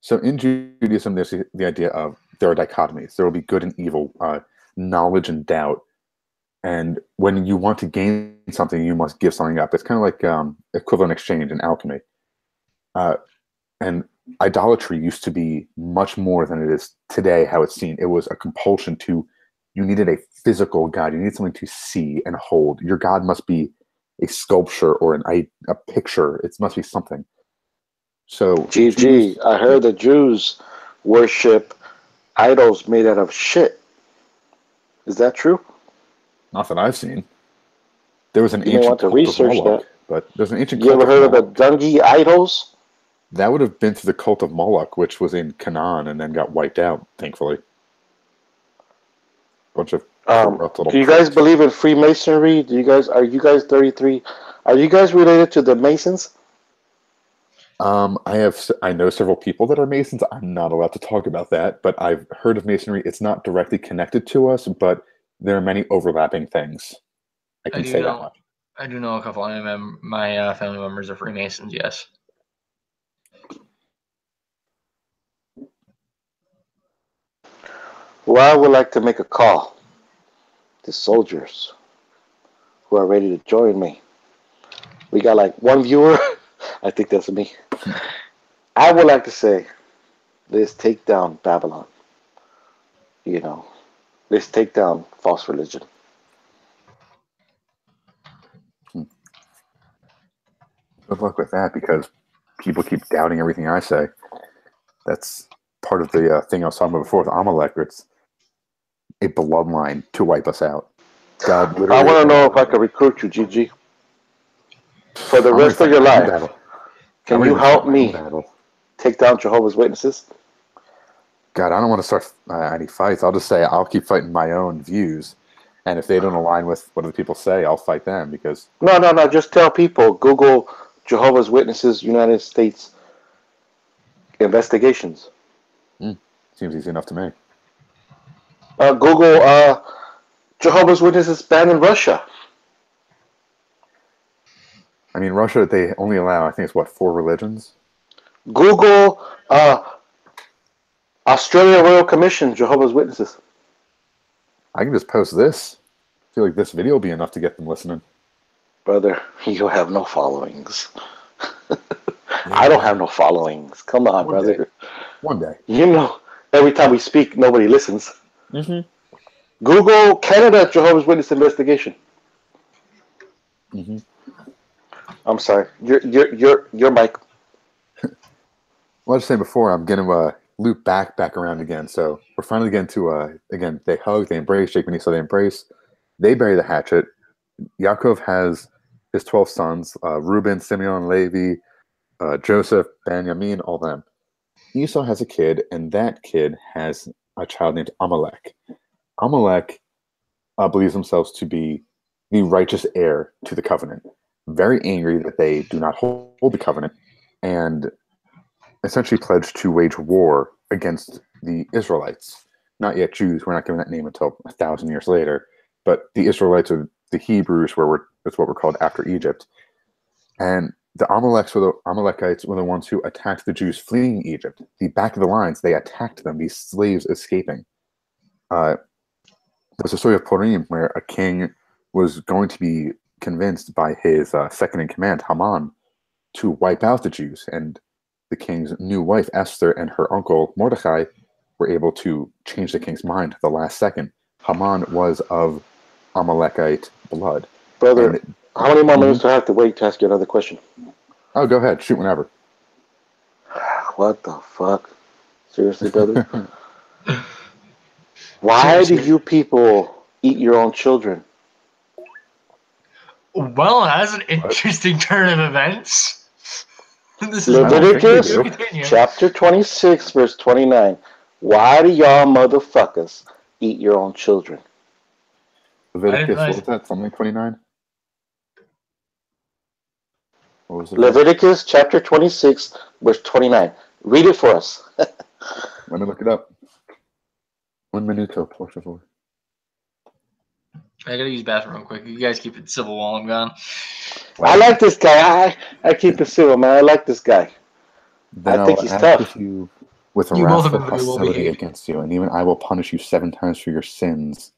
So in Judaism, there's the idea of there are dichotomies. There will be good and evil, knowledge and doubt. And when you want to gain something, you must give something up. It's kind of like equivalent exchange in alchemy. And idolatry used to be much more than it is today, how it's seen. It was a compulsion to, you needed a physical God. You needed something to see and hold. Your God must be a sculpture or a picture. It must be something. So GG, I heard the Jews worship idols made out of shit. Is that true? Not that I've seen. There was an ancient cult of Moloch, but there's an ancient. You ever heard of the Dungi idols? That would have been through the cult of Moloch, which was in Canaan and then got wiped out, thankfully. Bunch of. Do you guys believe in Freemasonry? Are you guys 33? Are you guys related to the Masons? I know several people that are Masons. I'm not allowed to talk about that, but I've heard of Masonry. It's not directly connected to us, but there are many overlapping things. I can say that much. I do know a couple of my family members are Freemasons, yes. Well, I would like to make a call to soldiers who are ready to join me. We got like one viewer. I think that's me. I would like to say, let's take down Babylon. You know, let's take down false religion. Good luck with that, because people keep doubting everything I say. That's part of the thing I was talking about before with Amalek. It's a bloodline to wipe us out. God, I want to know if I can recruit you, GG, for the rest of your life. Can you help me take down Jehovah's Witnesses? God, I don't want to start any fights. I'll just say I'll keep fighting my own views. And if they don't align with what other people say, I'll fight them, because... No. Just tell people. Google Jehovah's Witnesses United States investigations. Seems easy enough to me. Google Jehovah's Witnesses banned in Russia. I mean, Russia, they only allow, I think it's 4 religions? Google Australia Royal Commission Jehovah's Witnesses. I can just post this. I feel like this video will be enough to get them listening. Brother, you have no followings. Yeah, I don't have no followings. Come on, One day. brother. One day. You know, every time we speak, nobody listens. Mm-hmm. Google Canada Jehovah's Witness investigation. Mm-hmm. I'm sorry. Your mic. Well, I was saying before, I'm going to loop back around again. So we're finally getting to, again, they hug, they embrace, Jacob and Esau, they embrace. They bury the hatchet. Yaakov has his 12 sons, Reuben, Simeon, Levi, Joseph, Benjamin, all them. Esau has a kid, and that kid has a child named Amalek. Amalek believes themselves to be the righteous heir to the covenant. Very angry that they do not hold the covenant, and essentially pledged to wage war against the Israelites. Not yet Jews. We're not given that name until 1,000 years later. But the Israelites are the Hebrews, that's what we're called after Egypt. And the Amalekites were the ones who attacked the Jews fleeing Egypt. The back of the lines, they attacked them, these slaves escaping. There's a story of Purim where a king was going to be convinced by his second in command, Haman, to wipe out the Jews. And the king's new wife, Esther, and her uncle, Mordecai, were able to change the king's mind at the last second. Haman was of Amalekite blood. Brother, And how many more minutes do I have to wait to ask you another question? Oh, go ahead. Shoot whenever. What the fuck? Seriously, brother? Why do you people eat your own children? Well, that's an interesting turn of events. This is Leviticus continue. chapter 26, verse 29. Why do y'all motherfuckers eat your own children? Leviticus, what was that? Something 29? What was it? Leviticus chapter 26, verse 29. Read it for us. Let me look it up. 1 minuto, por favor. I gotta use the bathroom real quick. You guys keep it civil while I'm gone. I like this guy. I keep it civil, man. I like this guy. Then I think he's tough. With you with a You both wrathful have been well hostility behaved. against you, and even I will punish you 7 times for your sins.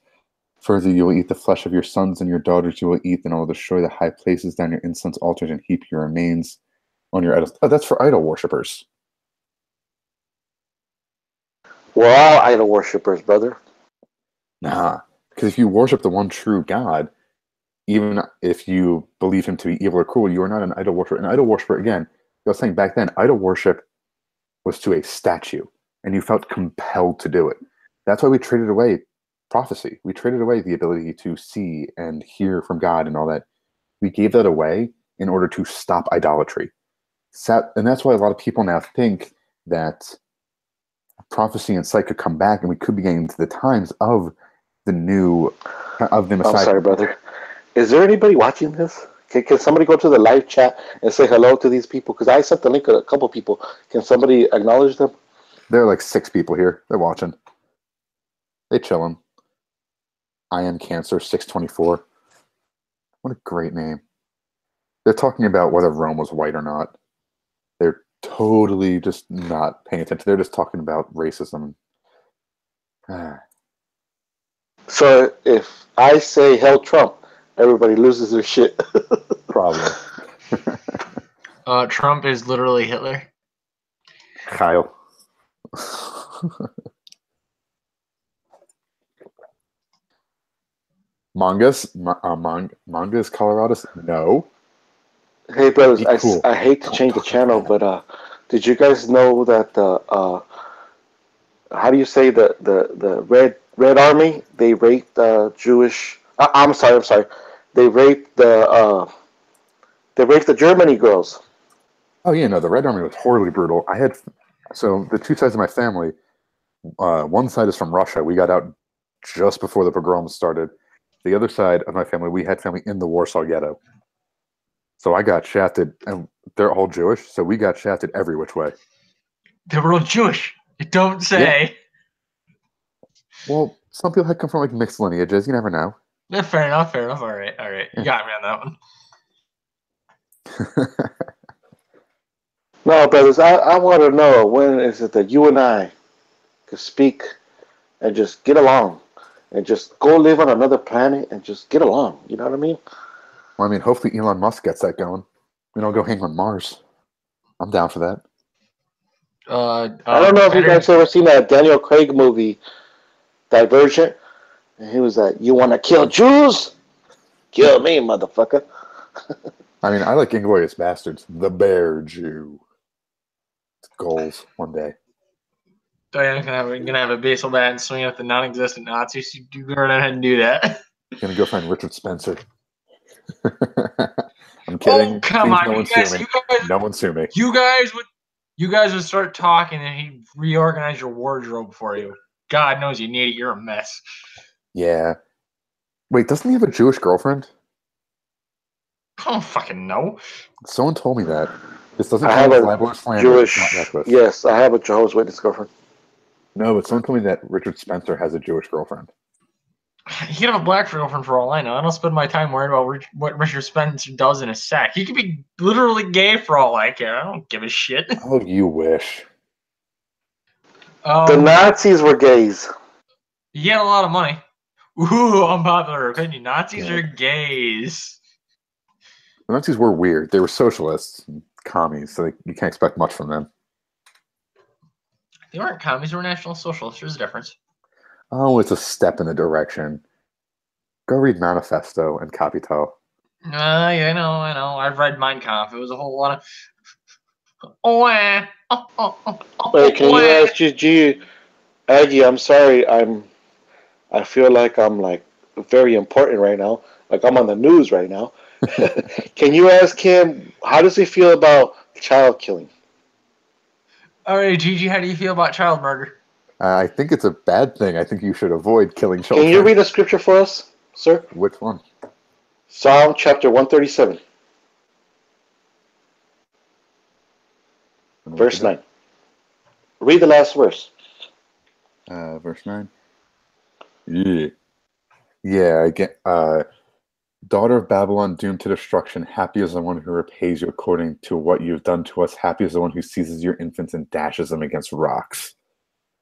Further, you will eat the flesh of your sons and your daughters you will eat, and I will destroy the high places down your incense altars and heap your remains on your idols. Oh, that's for idol worshippers. We're all idol worshippers, brother. Nah, because if you worship the one true God, even if you believe him to be evil or cruel, you are not an idol worshiper. An idol worshiper, again, I was saying back then, idol worship was to a statue, and you felt compelled to do it. That's why we traded away prophecy. We traded away the ability to see and hear from God and all that. We gave that away in order to stop idolatry. And that's why a lot of people now think that prophecy and sight could come back, and we could be getting into the times of the Messiah. I'm sorry, brother. Is there anybody watching this? Can somebody go to the live chat and say hello to these people? Because I sent the link to a couple people. Can somebody acknowledge them? There are like 6 people here. They're watching. They chilling. I am Cancer 624. What a great name. They're talking about whether Rome was white or not. They're totally just not paying attention. They're just talking about racism. So if I say hell Trump, everybody loses their shit. Probably. Trump is literally Hitler. Kyle. Mangas? Mangas Colorado's? No. Hey, brothers, Cool. I hate to change the channel, but did you guys know that how do you say the Red Army? They raped Jewish. I'm sorry. They raped the Germany girls. Oh yeah, no, the Red Army was horribly brutal. So the 2 sides of my family. One side is from Russia. We got out just before the pogroms started. The other side of my family, we had family in the Warsaw Ghetto. So I got shafted, and they're all Jewish, so we got shafted every which way. They were all Jewish. You don't say. Yeah. Well, some people had come from like mixed lineages. You never know. Yeah, fair enough. All right. You got me on that one. No, brothers, I want to know, when is it that you and I could speak and just get along and just go live on another planet and just get along? You know what I mean? Well, I mean, hopefully Elon Musk gets that going. We don't go hang on Mars. I'm down for that. I don't know if you guys ever seen that Daniel Craig movie, Divergent. And he was like, "You want to kill Jews? Kill me, motherfucker." I mean, I like Inglourious Bastards. The Bear Jew. Goals one day. Diana's gonna have a baseball bat and swing at the non-existent Nazis. You go right ahead and do that. Gonna go find Richard Spencer. I'm kidding. Oh, come Please, on, no one sue me. No one sue me. You guys would start talking and he'd reorganize your wardrobe for you. God knows you need it. You're a mess. Yeah. Wait, doesn't he have a Jewish girlfriend? I don't fucking know. Someone told me that. This doesn't I have count as a libel or slander. Jewish. It's not reckless. Yes, I have a Jehovah's Witness girlfriend. No, but someone told me that Richard Spencer has a Jewish girlfriend. He could have a black girlfriend for all I know. I don't spend my time worried about what Richard Spencer does in his sack. He could be literally gay for all I care. I don't give a shit. Oh, you wish. The Nazis were gays. He had a lot of money. Ooh, unpopular opinion. Nazis are gays. The Nazis were weird. They were socialists and commies, so you can't expect much from them. They weren't commies. They were National Socialists. There's a difference. Oh, it's a step in the direction. Go read Manifesto and Capital. Yeah, I know. I've read Mein Kampf. It was a whole lot of... Wait, can you ask G? Aggie, I'm sorry. I feel like I'm like very important right now. Like I'm on the news right now. Can you ask him how does he feel about child killing? All right, Gigi, how do you feel about child murder? I think it's a bad thing. I think you should avoid killing children. Can you read a scripture for us, sir? Which one? Psalm chapter 137, verse 9. Read the last verse. Verse 9. Yeah. Yeah, again, daughter of Babylon, doomed to destruction, happy is the one who repays you according to what you've done to us. Happy is the one who seizes your infants and dashes them against rocks.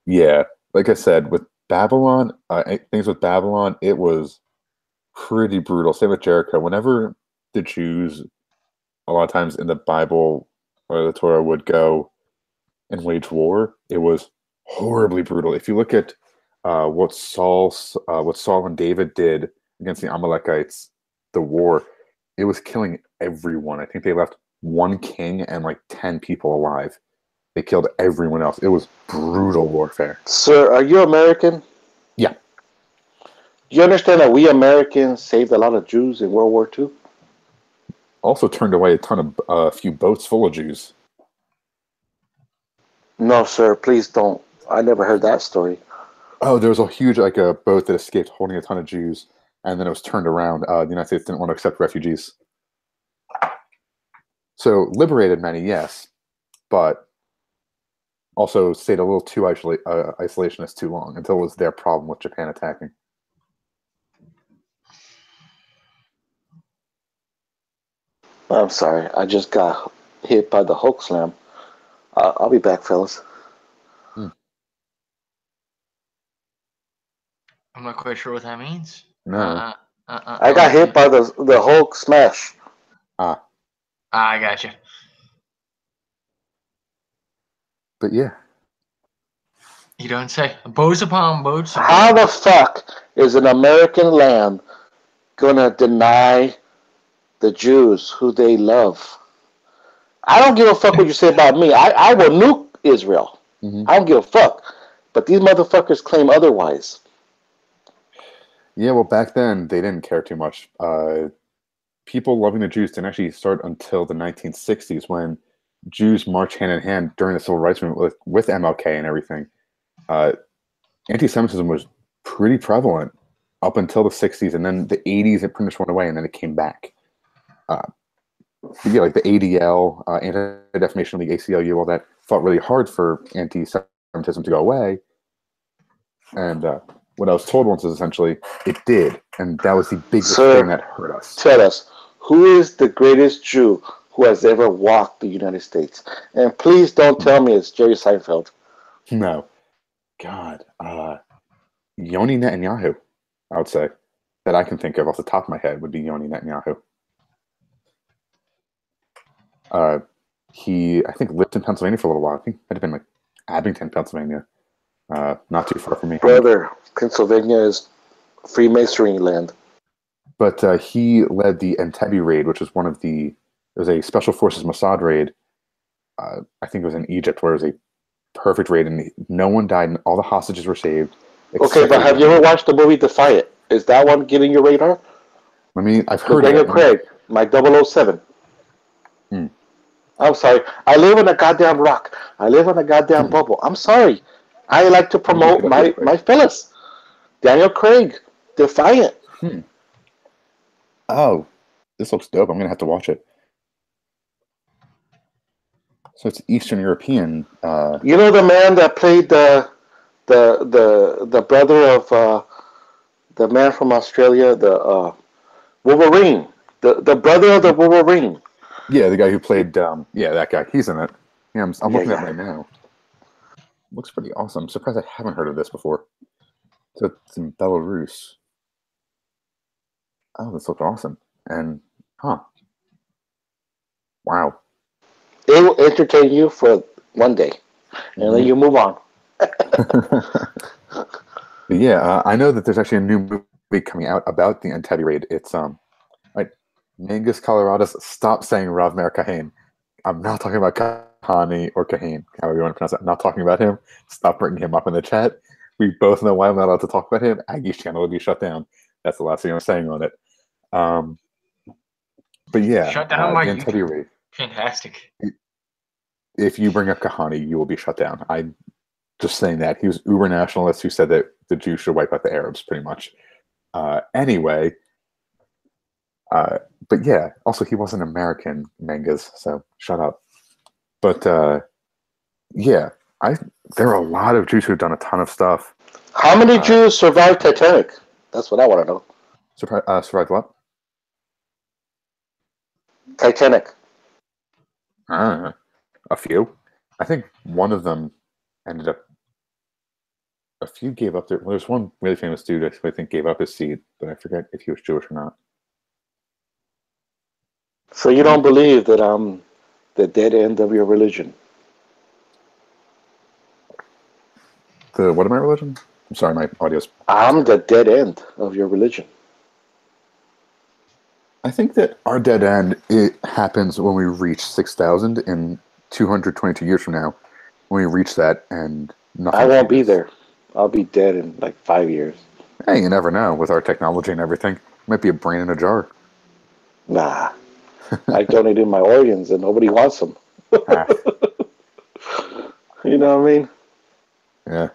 Yeah, like I said, with Babylon, things with Babylon, it was pretty brutal. Same with Jericho. Whenever the Jews, a lot of times in the Bible or the Torah, would go and wage war, it was horribly brutal. If you look at what Saul and David did against the Amalekites, the war, it was killing everyone. I think they left one king and like 10 people alive. They killed everyone else. It was brutal warfare. Sir, are you American? Yeah. Do you understand that we Americans saved a lot of Jews in World War II? Also turned away a few boats full of Jews. No, sir. Please don't. I never heard that story. Oh, there was a huge a boat that escaped holding a ton of Jews, and then it was turned around. The United States didn't want to accept refugees. So liberated many, yes, but also stayed a little too isolationist too long until it was their problem with Japan attacking. I'm sorry. I just got hit by the Hulk slam. I'll be back, fellas. I'm not quite sure what that means. No. I got hit by the Hulk smash. I got you. But yeah. You don't say. Boats upon boats. How the fuck is an American land gonna deny the Jews who they love? I don't give a fuck what you say about me. I will nuke Israel. Mm-hmm. I don't give a fuck. But these motherfuckers claim otherwise. Yeah, well, back then, they didn't care too much. People loving the Jews didn't actually start until the 1960s when Jews marched hand in hand during the Civil Rights Movement with MLK and everything. Anti-Semitism was pretty prevalent up until the 60s, and then the 80s, it pretty much went away, and then it came back. Yeah, like the ADL, Anti-Defamation League, ACLU, all that, fought really hard for anti-Semitism to go away. And what I was told once is essentially, it did. And that was the biggest thing that hurt us. Tell us, who is the greatest Jew who has ever walked the United States? And please don't tell me it's Jerry Seinfeld. No. God. Yoni Netanyahu, I would say. That I can think of off the top of my head would be Yoni Netanyahu. He, I think, lived in Pennsylvania for a little while. I think it might have been like Abington, Pennsylvania, not too far from me. Brother, Pennsylvania is Freemasonry land. But he led the Entebbe raid, which was it was a Special Forces Mossad raid. I think it was in Egypt, where it was a perfect raid, and no one died, and all the hostages were saved. Okay, but have you ever watched the movie Defy It? Is that one getting your radar? I mean, I've heard Daniel of it. Craig, my 007. I'm sorry. I live on a goddamn rock. I live on a goddamn bubble. I'm sorry. I like to promote my fellas. Daniel Craig, Defiant. Oh, this looks dope. I'm gonna have to watch it. So it's Eastern European. You know the man that played the brother of the man from Australia, the Wolverine, the brother of the Wolverine. Yeah, the guy who played. That guy. He's in it. Yeah, I'm looking at it right now. Looks pretty awesome. I'm surprised I haven't heard of this before. So it's in Belarus. Oh, this looks awesome. And wow. It will entertain you for one day, and then you move on. Yeah, I know that there's actually a new movie coming out about the Entebbe raid. It's Mangus Colorado's Stop Saying Rav Mer Kahane. I'm not talking about Kahane or Kahane, however you want to pronounce it. I'm not talking about him. Stop bringing him up in the chat. We both know why I'm not allowed to talk about him. Aggie's channel will be shut down. That's the last thing I'm saying on it. But yeah, shut down my the Entebbe raid. Fantastic. If you bring up Kahane, you will be shut down. I'm just saying that. He was uber nationalist who said that the Jews should wipe out the Arabs, pretty much. Anyway, but yeah, also he wasn't American, Mangas, so shut up. But yeah, there are a lot of Jews who have done a ton of stuff. How many Jews survived Titanic? That's what I want to know. Survived what? Titanic. A few. I think one of them ended up. A few gave up their. Well, there's one really famous dude I think gave up his seat, but I forget if he was Jewish or not. So you don't believe that I'm the dead end of your religion? What of my religion? I'm sorry, my audio's. I'm the dead end of your religion. I think that our dead end, it happens when we reach 6,000 in 222 years from now. When we reach that, and nothing. I won't be there. I'll be dead in like 5 years. Hey, you never know. With our technology and everything, might be a brain in a jar. Nah, I donated my organs and nobody wants them. You know what I mean? Yeah.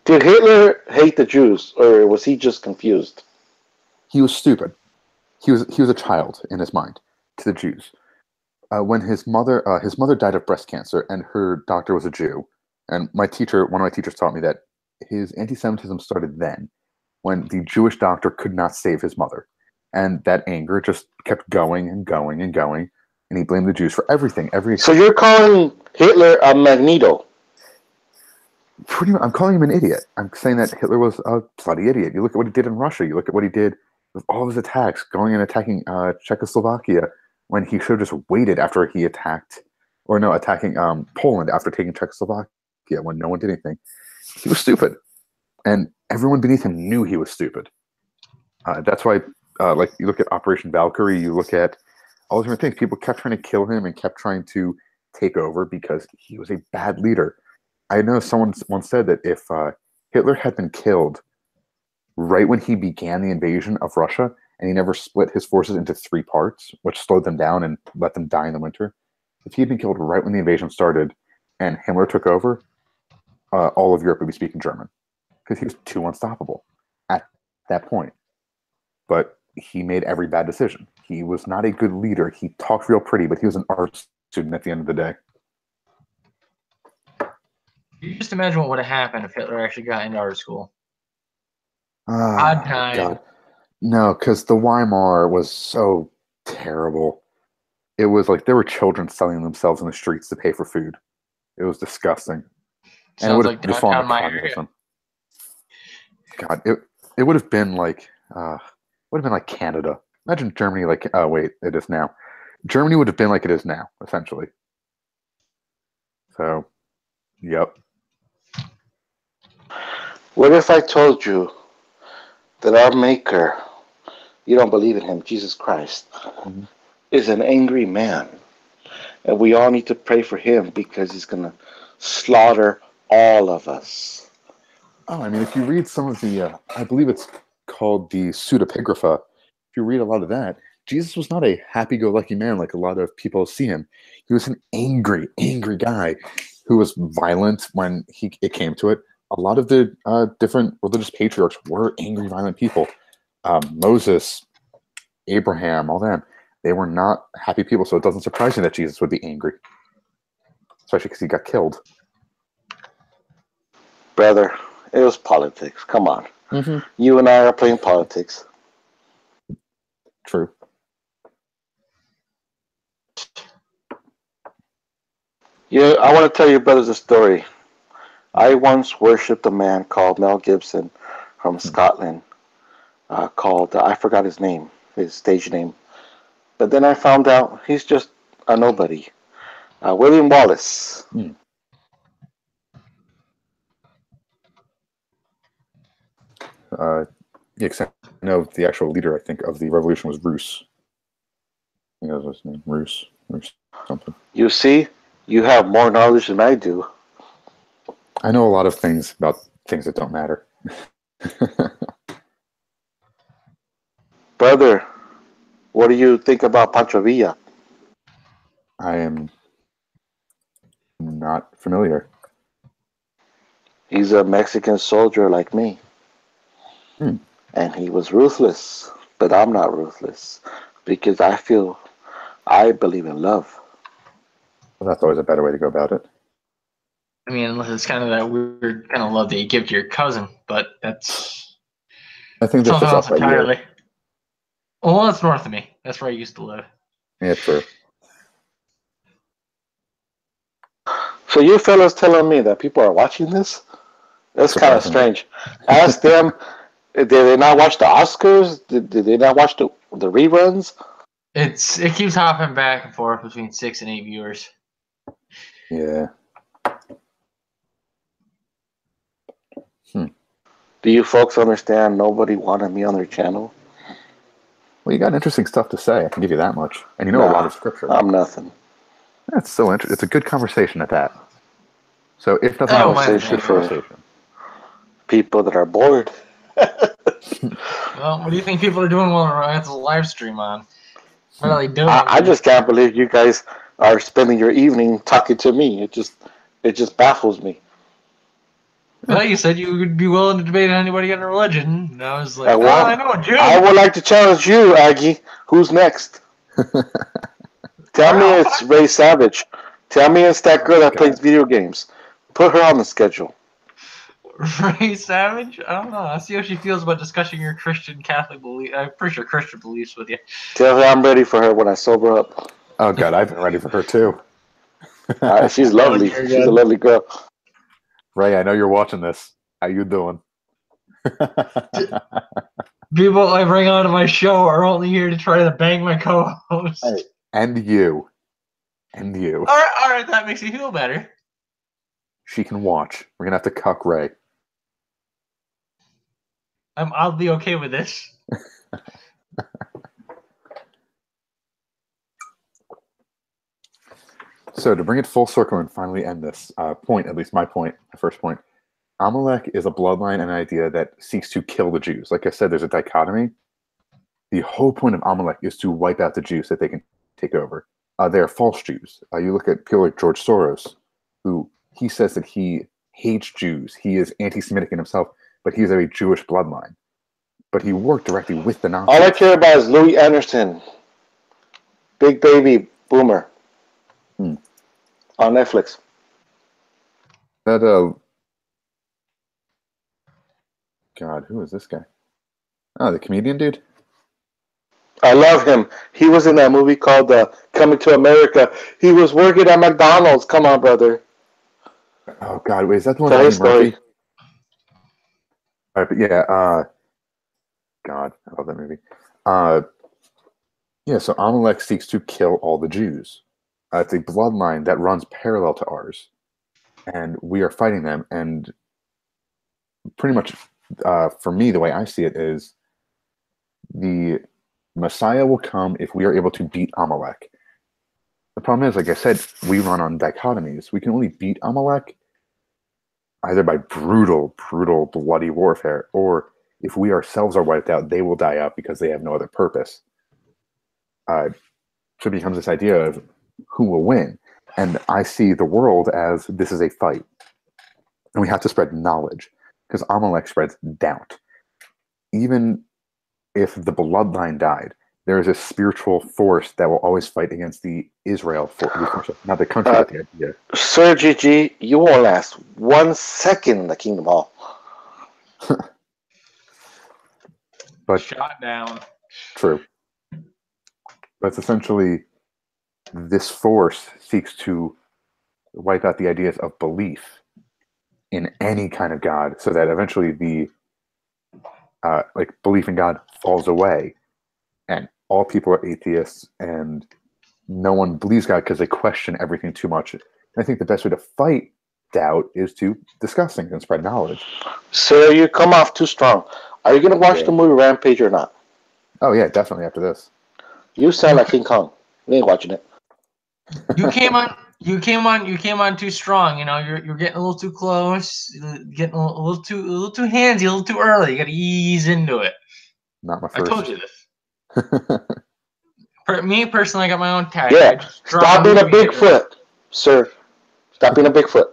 Did Hitler hate the Jews, or was he just confused? He was stupid. He was a child in his mind to the Jews. When his mother died of breast cancer, and her doctor was a Jew, and one of my teachers taught me that his anti-Semitism started then, when the Jewish doctor could not save his mother, and that anger just kept going and going and going, and he blamed the Jews for everything. So you're calling Hitler a Magneto? Pretty much, I'm calling him an idiot. I'm saying that Hitler was a bloody idiot. You look at what he did in Russia. You look at what he did with all of his attacks, going and attacking Czechoslovakia when he should have just waited after he attacking Poland after taking Czechoslovakia when no one did anything. He was stupid, and everyone beneath him knew he was stupid. That's why, like, you look at Operation Valkyrie, you look at all these different things. People kept trying to kill him and kept trying to take over because he was a bad leader. I know someone once said that if Hitler had been killed right when he began the invasion of Russia, and he never split his forces into 3 parts, which slowed them down and let them die in the winter, if he had been killed right when the invasion started and Himmler took over, all of Europe would be speaking German because he was too unstoppable at that point. But he made every bad decision. He was not a good leader. He talked real pretty, but he was an art student at the end of the day. You just imagine what would have happened if Hitler actually got into art school. Odd time. God. No, because the Weimar was so terrible. It was like there were children selling themselves in the streets to pay for food. It was disgusting. Sounds and it like downtown my area. God, it would have been like Canada. Imagine Germany it is now. Germany would have been like it is now, essentially. So, yep. What if I told you that our Maker, you don't believe in him, Jesus Christ, is an angry man, and we all need to pray for him because he's going to slaughter all of us? Oh, I mean, if you read some of the, I believe it's called the Pseudepigrapha, if you read a lot of that, Jesus was not a happy-go-lucky man like a lot of people see him. He was an angry, angry guy who was violent when it came to it. A lot of the different religious patriarchs were angry, violent people. Moses, Abraham, all them, they were not happy people, so it doesn't surprise me that Jesus would be angry, especially because he got killed. Brother, it was politics. Come on. You and I are playing politics. True. Yeah, I want to tell you brothers a story. I once worshipped a man called Mel Gibson from Scotland, called, I forgot his name, his stage name. But then I found out he's just a nobody. William Wallace. Except I know the actual leader, I think, of the revolution was Roos. I think that was his name. Roos something. You see, you have more knowledge than I do. I know a lot of things about things that don't matter. Brother, what do you think about Pancho Villa? I am not familiar. He's a Mexican soldier like me. And he was ruthless, but I'm not ruthless because I believe in love. Well, that's always a better way to go about it. I mean, unless it's kind of that weird kind of love that you give to your cousin, but that's I think that's something else just up by entirely. you. Well, that's north of me. That's where I used to live. Yeah, true. So you fellas telling me that people are watching this? That's kind of strange. Ask them, did they not watch the Oscars? Did they not watch the reruns? It keeps hopping back and forth between 6 and 8 viewers. Yeah. Do you folks understand nobody wanted me on their channel? Well, you got interesting stuff to say. I can give you that much. And you know a lot of scripture. I'm nothing. That's so interesting. It's a good conversation at that. So if that's not conversation for people that are bored. Well, what do you think people are doing while we're at the live stream on? What are they doing? I just can't believe you guys are spending your evening talking to me. It just baffles me. Well, you said you would be willing to debate anybody on religion. And I was like, I know a Jew. I would like to challenge you, Aggie. Who's next? Tell me it's Ray Savage. Tell me it's that girl that plays video games. Put her on the schedule. Ray Savage? I don't know. I'll see how she feels about discussing your Christian Catholic belief. I'm pretty sure Christian beliefs with you. Tell her I'm ready for her when I sober up. Oh God, I've been ready for her too. She's lovely. She's a lovely girl. Ray, I know you're watching this. How you doing? People I bring onto my show are only here to try to bang my co-host. Hey, and you. All right, that makes me feel better. She can watch. We're gonna have to cuck Ray. I'm oddly okay with this. So to bring it full circle and finally end this point, at least my first point, Amalek is a bloodline and an idea that seeks to kill the Jews. Like I said, there's a dichotomy. The whole point of Amalek is to wipe out the Jews that they can take over. They are false Jews. You look at people like George Soros, who he says that he hates Jews. He is anti-Semitic in himself, but he is of a Jewish bloodline. But he worked directly with the Nazis. All I care about is Louis Anderson, Big Baby Boomer, on Netflix. That God, who is this guy? Oh, the comedian dude. I love him. He was in that movie called Coming to America. He was working at McDonald's. Come on, brother. Oh God, wait, is that the one with Eddie Murphy? All right, but yeah, God, I love that movie. Yeah, so Amalek seeks to kill all the Jews. It's a bloodline that runs parallel to ours, and we are fighting them. And pretty much, for me, the way I see it is the Messiah will come if we are able to beat Amalek. The problem is, like I said, we run on dichotomies. We can only beat Amalek either by brutal, bloody warfare, or if we ourselves are wiped out, they will die out because they have no other purpose. So it becomes this idea of who will win. And I see the world as this is a fight. And we have to spread knowledge, because Amalek spreads doubt. Even if the bloodline died, there is a spiritual force that will always fight against the Israel, not the country, but the idea. Sir GG, you won't last 1 second in the Kingdom Hall. But shot down. True. But it's essentially this force seeks to wipe out the ideas of belief in any kind of God, so that eventually the belief in God falls away, and all people are atheists, and no one believes God because they question everything too much. And I think the best way to fight doubt is to discuss things and spread knowledge. Sir, you come off too strong. Are you going to watch the movie Rampage or not? Oh yeah, definitely after this. You sound like King Kong. We ain't watching it. You came on too strong. You know, you're getting a little too close, getting a little too handsy, a little too early. You got to ease into it. Not my first. I told you this. Me personally, I got my own tag. Yeah, stop being a Bigfoot, sir. Stop being a Bigfoot.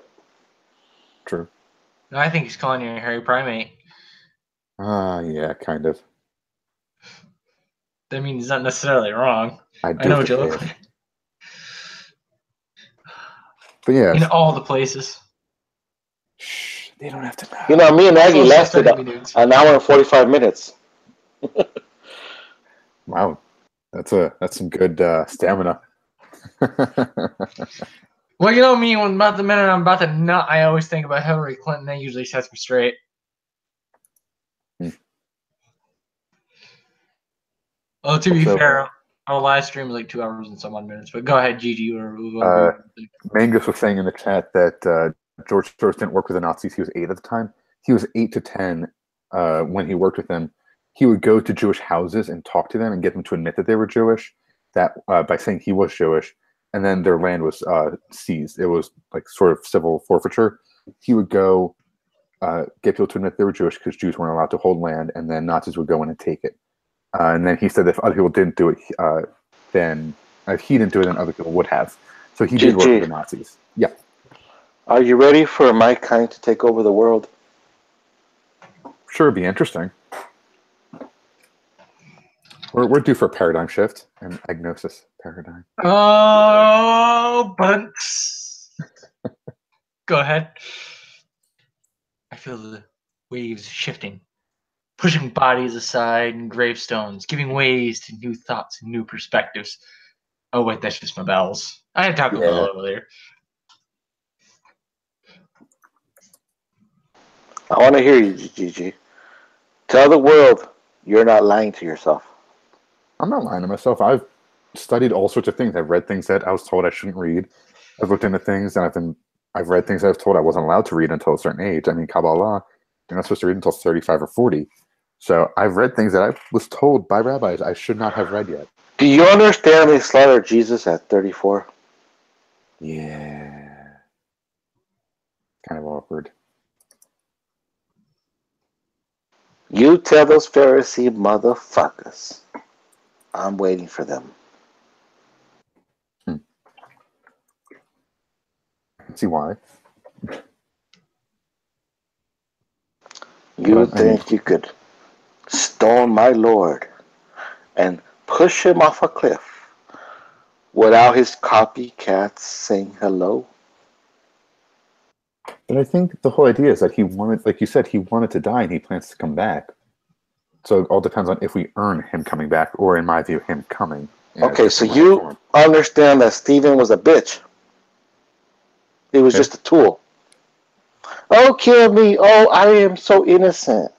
True. No, I think he's calling you a hairy primate. Yeah, kind of. That means he's not necessarily wrong. I know what you look like. But yeah. In all the places. Shh, they don't have to know. You know, me and Aggie lasted an hour and 45 minutes. Wow. That's some good stamina. Well, you know me, when about the minute I'm about to nut, I always think about Hillary Clinton. That usually sets me straight. Oh, to be fair, our live stream is like 2 hours and some odd minutes. But go ahead, Gigi. Mangus was saying in the chat that George Soros didn't work with the Nazis. He was 8 at the time. He was 8 to 10 when he worked with them. He would go to Jewish houses and talk to them and get them to admit that they were Jewish. That by saying he was Jewish, and then their land was seized. It was like sort of civil forfeiture. He would go get people to admit they were Jewish because Jews weren't allowed to hold land, and then Nazis would go in and take it. And then he said if other people didn't do it, then if he didn't do it, then other people would have. So he did work with the Nazis. Yeah. Are you ready for my kind to take over the world? Sure, it'd be interesting. We're due for a paradigm shift, an agnosis paradigm. Oh, bunts. Go ahead. I feel the waves shifting, pushing bodies aside and gravestones, giving ways to new thoughts and new perspectives. Oh, wait, that's just my bells. I had Taco Bell over there. I want to hear you, Gigi. Tell the world you're not lying to yourself. I'm not lying to myself. I've studied all sorts of things. I've read things that I was told I shouldn't read. I've looked into things, and I've read things that I was told I wasn't allowed to read until a certain age. I mean, Kabbalah, you're not supposed to read until 35 or 40. So I've read things that I was told by rabbis I should not have read yet. Do you understand they slaughtered Jesus at 34? Yeah. Kind of awkward. You tell those Pharisee motherfuckers I'm waiting for them. I can see why. You think you could stone my Lord and push him off a cliff without his copycats saying hello? But I think the whole idea is that he wanted, like you said, he wanted to die and he plans to come back. So it all depends on if we earn him coming back, or in my view, him coming. Okay, so you understand that Stephen was a bitch. He was just a tool. Oh, kill me. Oh, I am so innocent.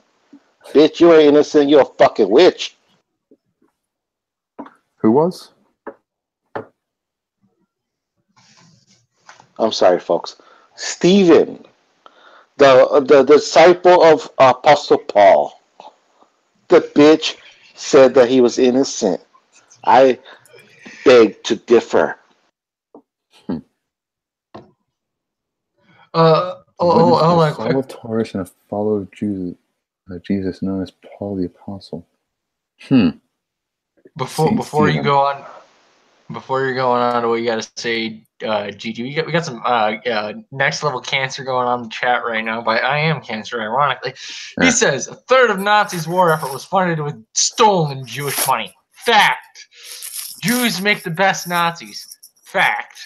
Bitch, you ain't innocent. You're a fucking witch. Who was? I'm sorry, folks. Stephen, the disciple of Apostle Paul. The bitch said that he was innocent. I beg to differ. Quick. Of Taurus and a follower of Jesus known as Paul the Apostle. Before you go on to what you got to say, Gigi, we got some next level cancer going on in the chat right now. But I am cancer, ironically. He says a third of Nazis' war effort was funded with stolen Jewish money. Fact. Jews make the best Nazis. Fact.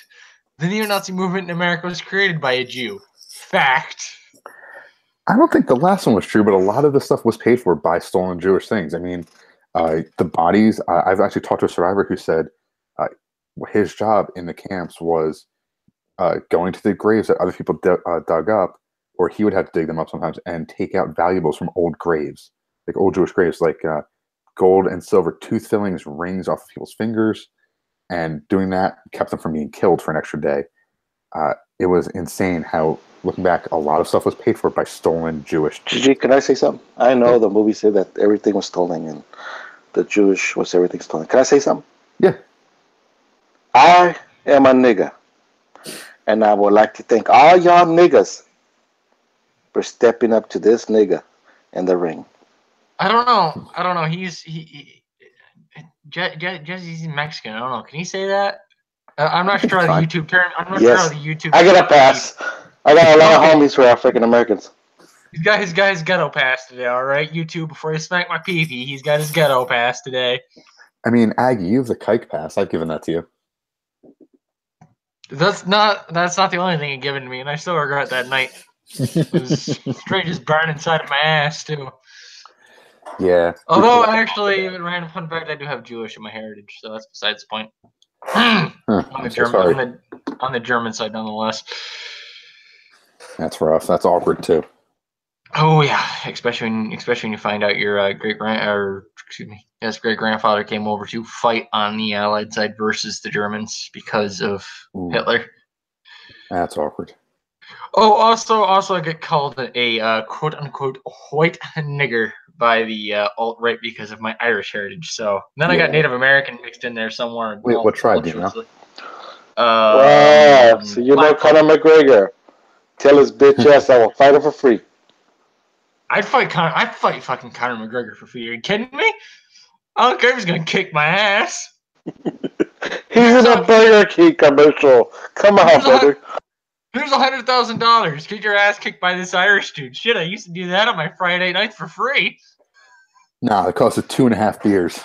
The neo-Nazi movement in America was created by a Jew. Fact. I don't think the last one was true, but a lot of the stuff was paid for by stolen Jewish things. I mean, the bodies. I've actually talked to a survivor who said his job in the camps was going to the graves that other people dug up, or he would have to dig them up sometimes and take out valuables from old graves, like old Jewish graves, like gold and silver tooth fillings, rings off of people's fingers, and doing that kept them from being killed for an extra day. It was insane how, looking back, a lot of stuff was paid for by stolen Jewish. Gigi, can I say something? I know the movie said that everything was stolen and the Jewish was everything stolen. Can I say something? Yeah. I am a nigga, and I would like to thank all y'all niggas for stepping up to this nigga in the ring. I don't know. Jesse's Mexican. I don't know. Can he say that? I'm not sure how the YouTube term. I'm not sure how the YouTube. I get a pass. I got a lot of homies who are African Americans. He's got his ghetto pass today. All right, YouTube. Before you smack my pee-pee, he's got his ghetto pass today. I mean, Aggie, you have the kike pass. I've given that to you. That's not the only thing he given to me, and I still regret that night. It was straight just burned inside of my ass too. Yeah. Although actually, even random fun fact, I do have Jewish in my heritage, so that's besides the point. On the German side, nonetheless. That's rough. That's awkward too. Oh yeah, especially when you find out your great grandfather came over to fight on the Allied side versus the Germans because of Hitler. That's awkward. Oh, also I get called a quote unquote white nigger by the alt right because of my Irish heritage. So then I got Native American mixed in there somewhere. Wait, what tribe do you know? So you know Conor McGregor. Tell his bitch ass I will fight him for free. I'd fight fucking Conor McGregor for free. Are you kidding me? I don't care if he's gonna kick my ass. He's in a Burger King commercial. Come on, brother. Here's $100,000. Get your ass kicked by this Irish dude. Shit, I used to do that on my Friday nights for free. Nah, it cost 2.5 beers.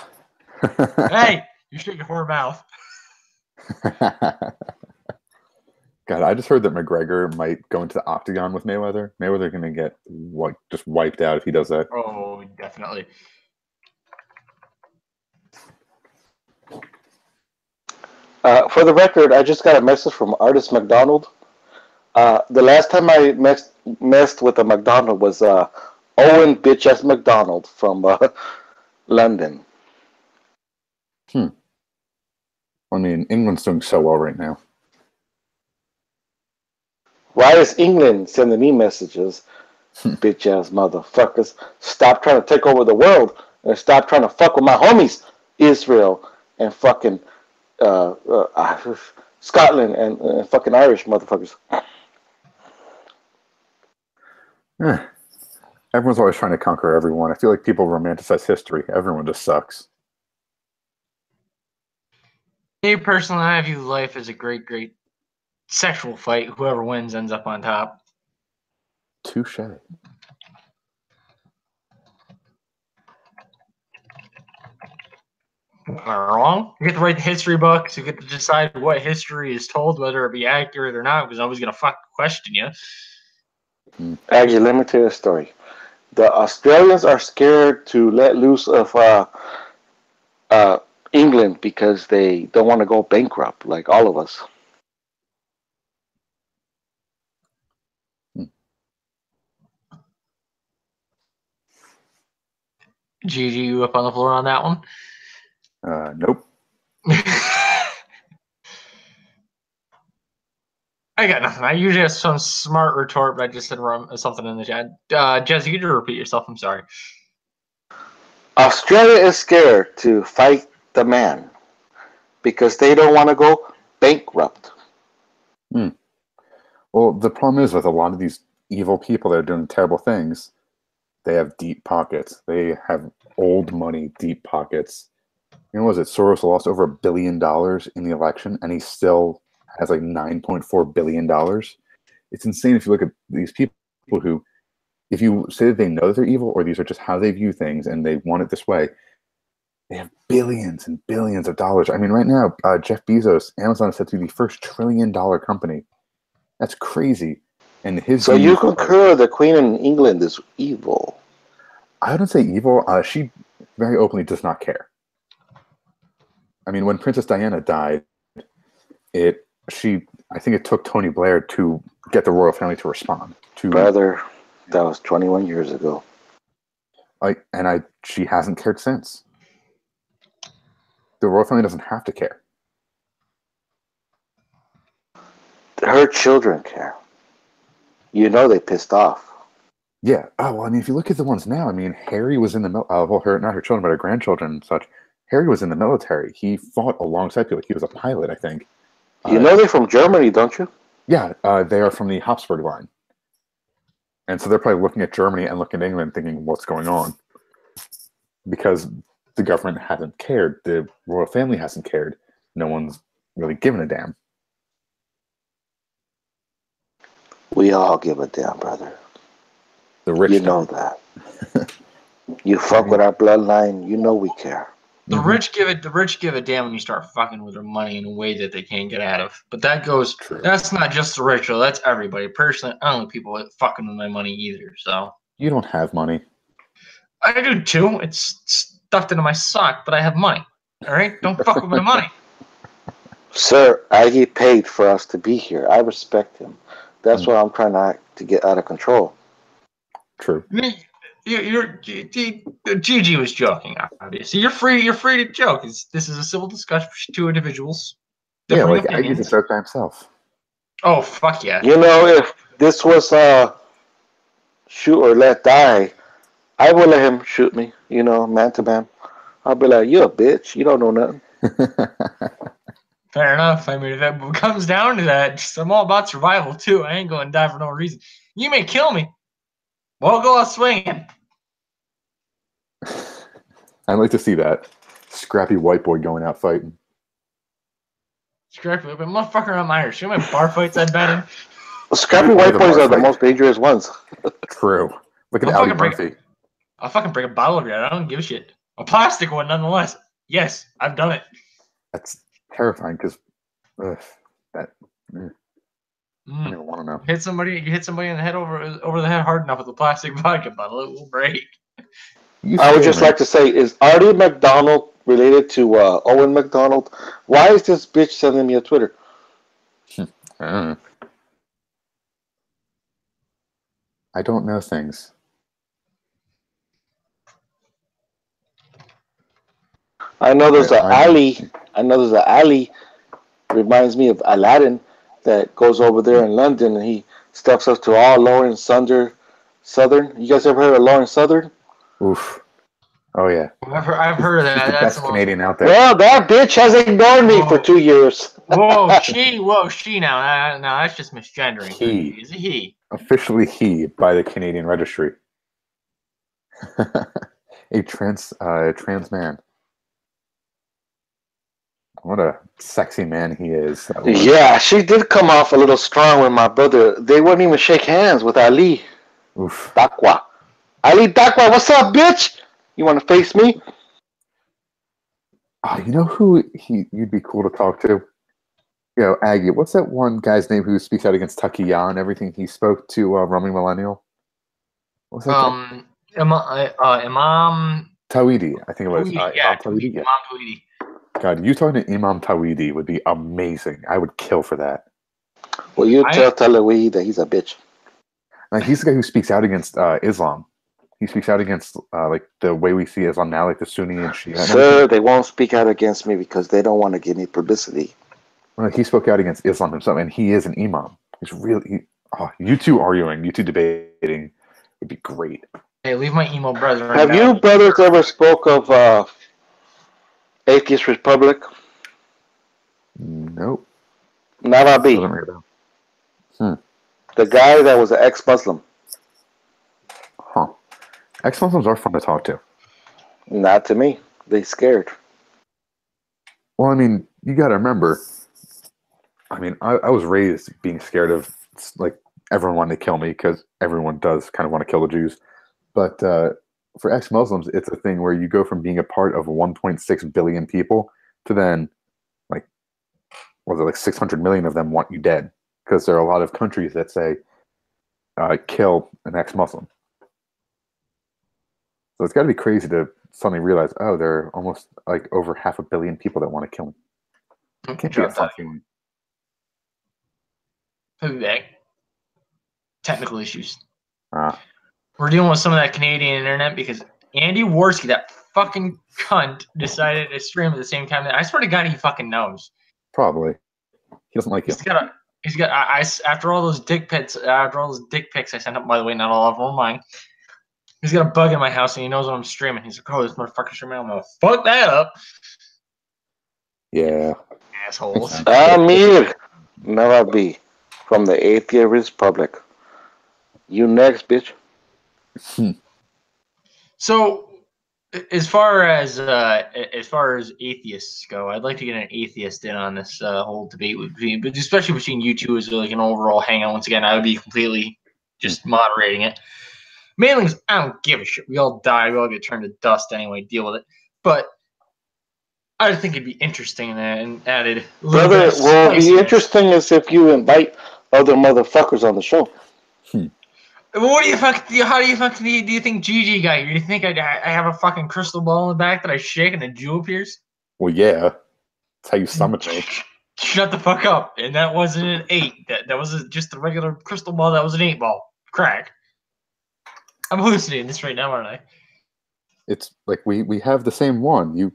Hey, you shut your whore mouth. God, I just heard that McGregor might go into the octagon with Mayweather. Mayweather's going to get just wiped out if he does that. Oh, definitely. For the record, I just got a message from Artist McDonald. The last time I messed with a McDonald was Owen bitch ass McDonald from London. I mean, England's doing so well right now. Why is England sending me messages? Bitch ass motherfuckers. Stop trying to take over the world and stop trying to fuck with my homies, Israel and fucking Scotland and fucking Irish motherfuckers. Everyone's always trying to conquer everyone. I feel like people romanticize history. Everyone just sucks. Me personally, I view life as a great sexual fight. Whoever wins ends up on top. Touche. Am I wrong? You get to write the history books. You get to decide what history is told, whether it be accurate or not, because nobody's going to fucking question you. Actually, let me tell you a story. The Australians are scared to let loose of England because they don't want to go bankrupt like all of us. Gigi, you up on the floor on that one? Nope. I got nothing. I usually have some smart retort, but I just said something in the chat. Jesse, could you repeat yourself? I'm sorry. Australia is scared to fight the man because they don't want to go bankrupt. Well, the problem is with a lot of these evil people that are doing terrible things, they have deep pockets. They have old money, deep pockets. You know, was it Soros lost over $1 billion in the election, and he still has like $9.4 billion? It's insane if you look at these people who, if you say that they know that they're evil, or these are just how they view things and they want it this way, they have billions and billions of dollars. I mean, right now, Jeff Bezos, Amazon is said to be the first $1 trillion company. That's crazy. And his So you concur the Queen in England is evil? I wouldn't say evil. She very openly does not care. I mean, when Princess Diana died, I think it took Tony Blair to get the royal family to respond. Brother, that was 21 years ago. She hasn't cared since. The royal family doesn't have to care. Her children care. You know they pissed off. Yeah. Oh, well, I mean, if you look at the ones now, I mean, Harry was in the not her children, but her grandchildren and such. Harry was in the military. He fought alongside people. He was a pilot, I think. You know they're from Germany, don't you? Yeah, they are from the Habsburg line. And so they're probably looking at Germany and looking at England thinking, what's going on? Because the government hasn't cared. The royal family hasn't cared. No one's really given a damn. We all give a damn, brother. The rich know that. You fuck with our bloodline, you know we care. The rich give a damn when you start fucking with their money in a way that they can't get out of. But that's not just the rich, though. That's everybody. Personally, I don't like people fucking with my money either. So you don't have money. I do too. It's stuffed into my sock, but I have money. All right, don't fuck with my money. Sir, I get paid for us to be here. I respect him. That's why I'm trying to get out of control. True. Gigi was joking, obviously. You're free to joke. This is a civil discussion for two individuals. Yeah, like Aggie's a joke by himself. Oh, fuck yeah. You know, if this was shoot or let die, I would let him shoot me, you know, man to man. I'll be like, you a bitch. You don't know nothing. Fair enough. I mean, if it comes down to that, I'm all about survival, too. I ain't going to die for no reason. You may kill me. We'll go out swinging. I'd like to see that. Scrappy white boy going out fighting. Scrappy, but motherfucker, I'm Irish. You know how many bar fights I've been in? Scrappy white boys are the most dangerous ones. True. Look at Ali Murphy. I'll fucking break a bottle of that. I don't give a shit. A plastic one, nonetheless. Yes, I've done it. That's terrifying because I don't even want to know. You hit somebody in the head over the head hard enough with a plastic vodka bottle, it will break. I would just like to say, is Artie McDonald related to Owen McDonald? Why is this bitch sending me a Twitter? I don't know things. I know there's an alley. Reminds me of Aladdin that goes over there in London, and he stuffs us to all Lauren Southern. You guys ever heard of Lauren Southern? Oof. Oh yeah. I've heard of that. She's the best Canadian out there. Well, that bitch has ignored me for 2 years. she now. No, that's just misgendering. He's a he. Officially he by the Canadian Registry. A trans man. What a sexy man he is. Yeah, she did come off a little strong with my brother. They wouldn't even shake hands with Ali. Oof. Dakwa. Ali Dakwa, what's up, bitch? You want to face me? You know who you'd be cool to talk to? You know, Aggie. What's that one guy's name who speaks out against Takiya and everything? He spoke to Roaming Millennial. What's that? Imam Tawhidi, I think it was. Imam Tawhidi. God, you talking to Imam Tawhidi would be amazing. I would kill for that. Well, you tell Tawhidi that he's a bitch. He's the guy who speaks out against Islam. He speaks out against like the way we see Islam now, like the Sunni and Shia. Sir, they won't speak out against me because they don't want to give me publicity. Well, he spoke out against Islam himself, and he is an imam. He's really. You two arguing, you two debating would be great. Hey, leave my emo brother. Have you brothers ever spoke of Atheist Republic? Nope. Navabi. The guy that was an ex-Muslim. Huh. Ex-Muslims are fun to talk to. Not to me. They scared. Well, I mean, you got to remember. I mean, I was raised being scared of like everyone wanting to kill me because everyone does kind of want to kill the Jews. But for ex-Muslims, it's a thing where you go from being a part of 1.6 billion people to then, like, was it like 600 million of them want you dead? Because there are a lot of countries that say, kill an ex-Muslim. So it's got to be crazy to suddenly realize, oh, there are almost like over 500 million people that want to kill me. It can't be a fun feeling. Back. Technical issues. We're dealing with some of that Canadian internet because Andy Worski, that fucking cunt, decided to stream at the same time. I swear to God, he fucking knows. Probably. He doesn't like it. He's got. After all those dick pics I sent up. By the way, not all of them are mine. He's got a bug in my house and he knows when I'm streaming. He's like, "Oh, this motherfucker's streaming. I'm gonna fuck that up." Yeah. Assholes. Amir Navabi from the Atheist Republic. You next, bitch. So, as far as atheists go, I'd like to get an atheist in on this whole debate but especially between you two as like an overall hangout. Once again, I would be completely just moderating it. Mainly because I don't give a shit. We all die. We all get turned to dust anyway. Deal with it. But I think it'd be interesting and added. Brother, what would be interesting is if you invite other motherfuckers on the show. What do you do you think GG guy? Do you think I have a fucking crystal ball in the back that I shake and a jewel appears? Well, yeah. That's how you summon me. Shut the fuck up. And that wasn't an 8. That was just a regular crystal ball. That was an 8 ball. Crack. I'm hallucinating this right now, aren't I? It's like we have the same one. You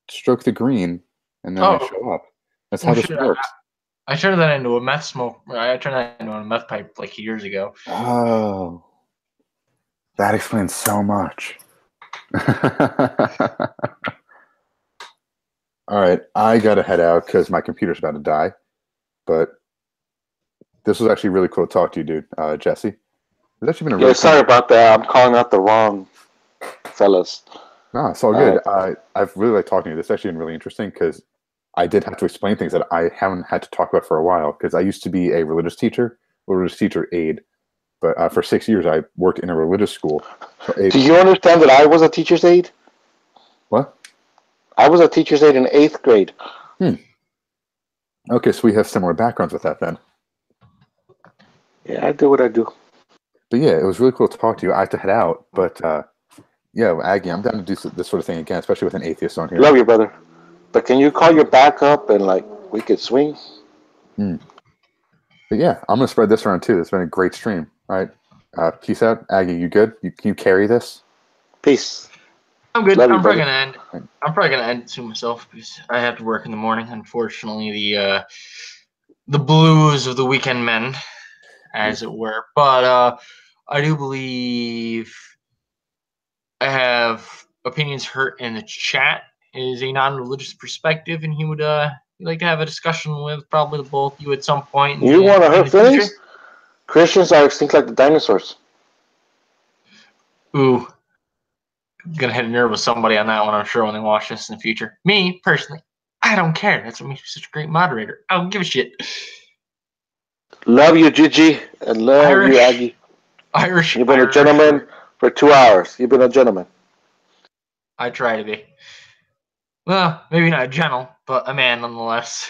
stroke the green and then they show up. That's how this works. I turned that into a meth smoke. I turned that into a meth pipe like years ago. Oh, that explains so much. All right, I gotta head out because my computer's about to die. But this was actually really cool to talk to you, dude. Jesse. It's actually been a really sorry about that. I'm calling out the wrong fellas. No, it's all good. I've really liked talking to you. This has actually been really interesting because I did have to explain things that I haven't had to talk about for a while because I used to be a religious teacher aide, but for 6 years I worked in a religious school. So do you understand that I was a teacher's aide? What? I was a teacher's aide in 8th grade. Okay, so we have similar backgrounds with that then. Yeah, I do what I do. But yeah, it was really cool to talk to you. I have to head out, but yeah, Aggie, I'm down to do this sort of thing again, especially with an atheist on here. Love you, brother. But can you call your backup and like we could swing? But yeah, I'm gonna spread this around too. It's been a great stream. All right, peace out, Aggie. You good? Can you carry this? Peace. I'm good. I'm probably gonna end soon myself because I have to work in the morning. Unfortunately, the blues of the weekend men, as it were. But I do believe I have opinions hurt in the chat. Is a non-religious perspective, and he would like to have a discussion with probably both you at some point. You want to hurt feelings? Christians are extinct like the dinosaurs. Ooh, I'm gonna hit a nerve with somebody on that one. I'm sure when they watch this in the future. Me personally, I don't care. That's what makes you such a great moderator. I don't give a shit. Love you, Gigi, and love you, Aggie. You've been a gentleman for 2 hours. You've been a gentleman. I try to be. Well, maybe not gentle, but a man nonetheless.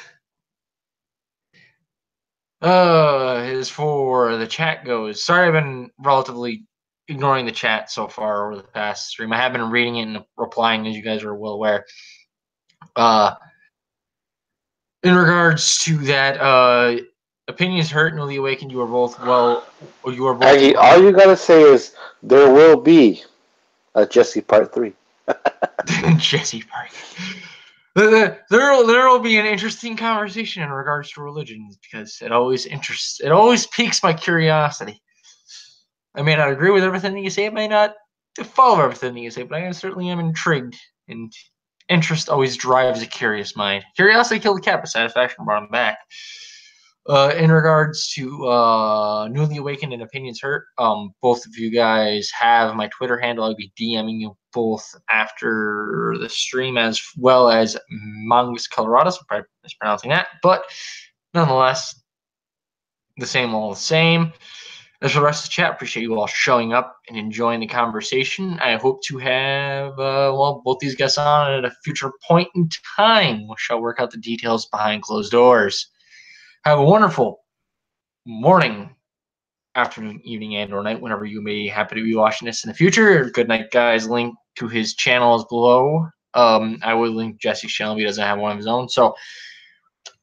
As for the chat goes, sorry I've been relatively ignoring the chat so far over the past stream. I have been reading it and replying, as you guys are well aware. In regards to that, Opinions hurt, newly awakened. You are both well. Or you are both. Aggie, all you gotta say is there will be a Jesse Part 3. Jesse Park. There will be an interesting conversation in regards to religion because it always piques my curiosity. I may not agree with everything that you say, I may not follow everything that you say, but I certainly am intrigued, and interest always drives a curious mind. Curiosity killed the cat, but satisfaction brought him back. In regards to newly awakened and opinions hurt, both of you guys have my Twitter handle. I'll be DMing you both after the stream, as well as Mongus Colorado. So I'm probably mispronouncing that, but nonetheless, the same all the same. As for the rest of the chat, appreciate you all showing up and enjoying the conversation. I hope to have both these guys on at a future point in time. We shall work out the details behind closed doors. Have a wonderful morning, afternoon, evening, and or night, whenever you may happen to be watching this in the future. Goodnight Guy's link to his channel is below. I would link Jesse's channel. He doesn't have one of his own. So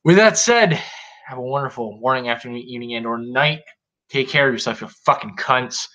with that said, have a wonderful morning, afternoon, evening, and or night. Take care of yourself, you fucking cunts.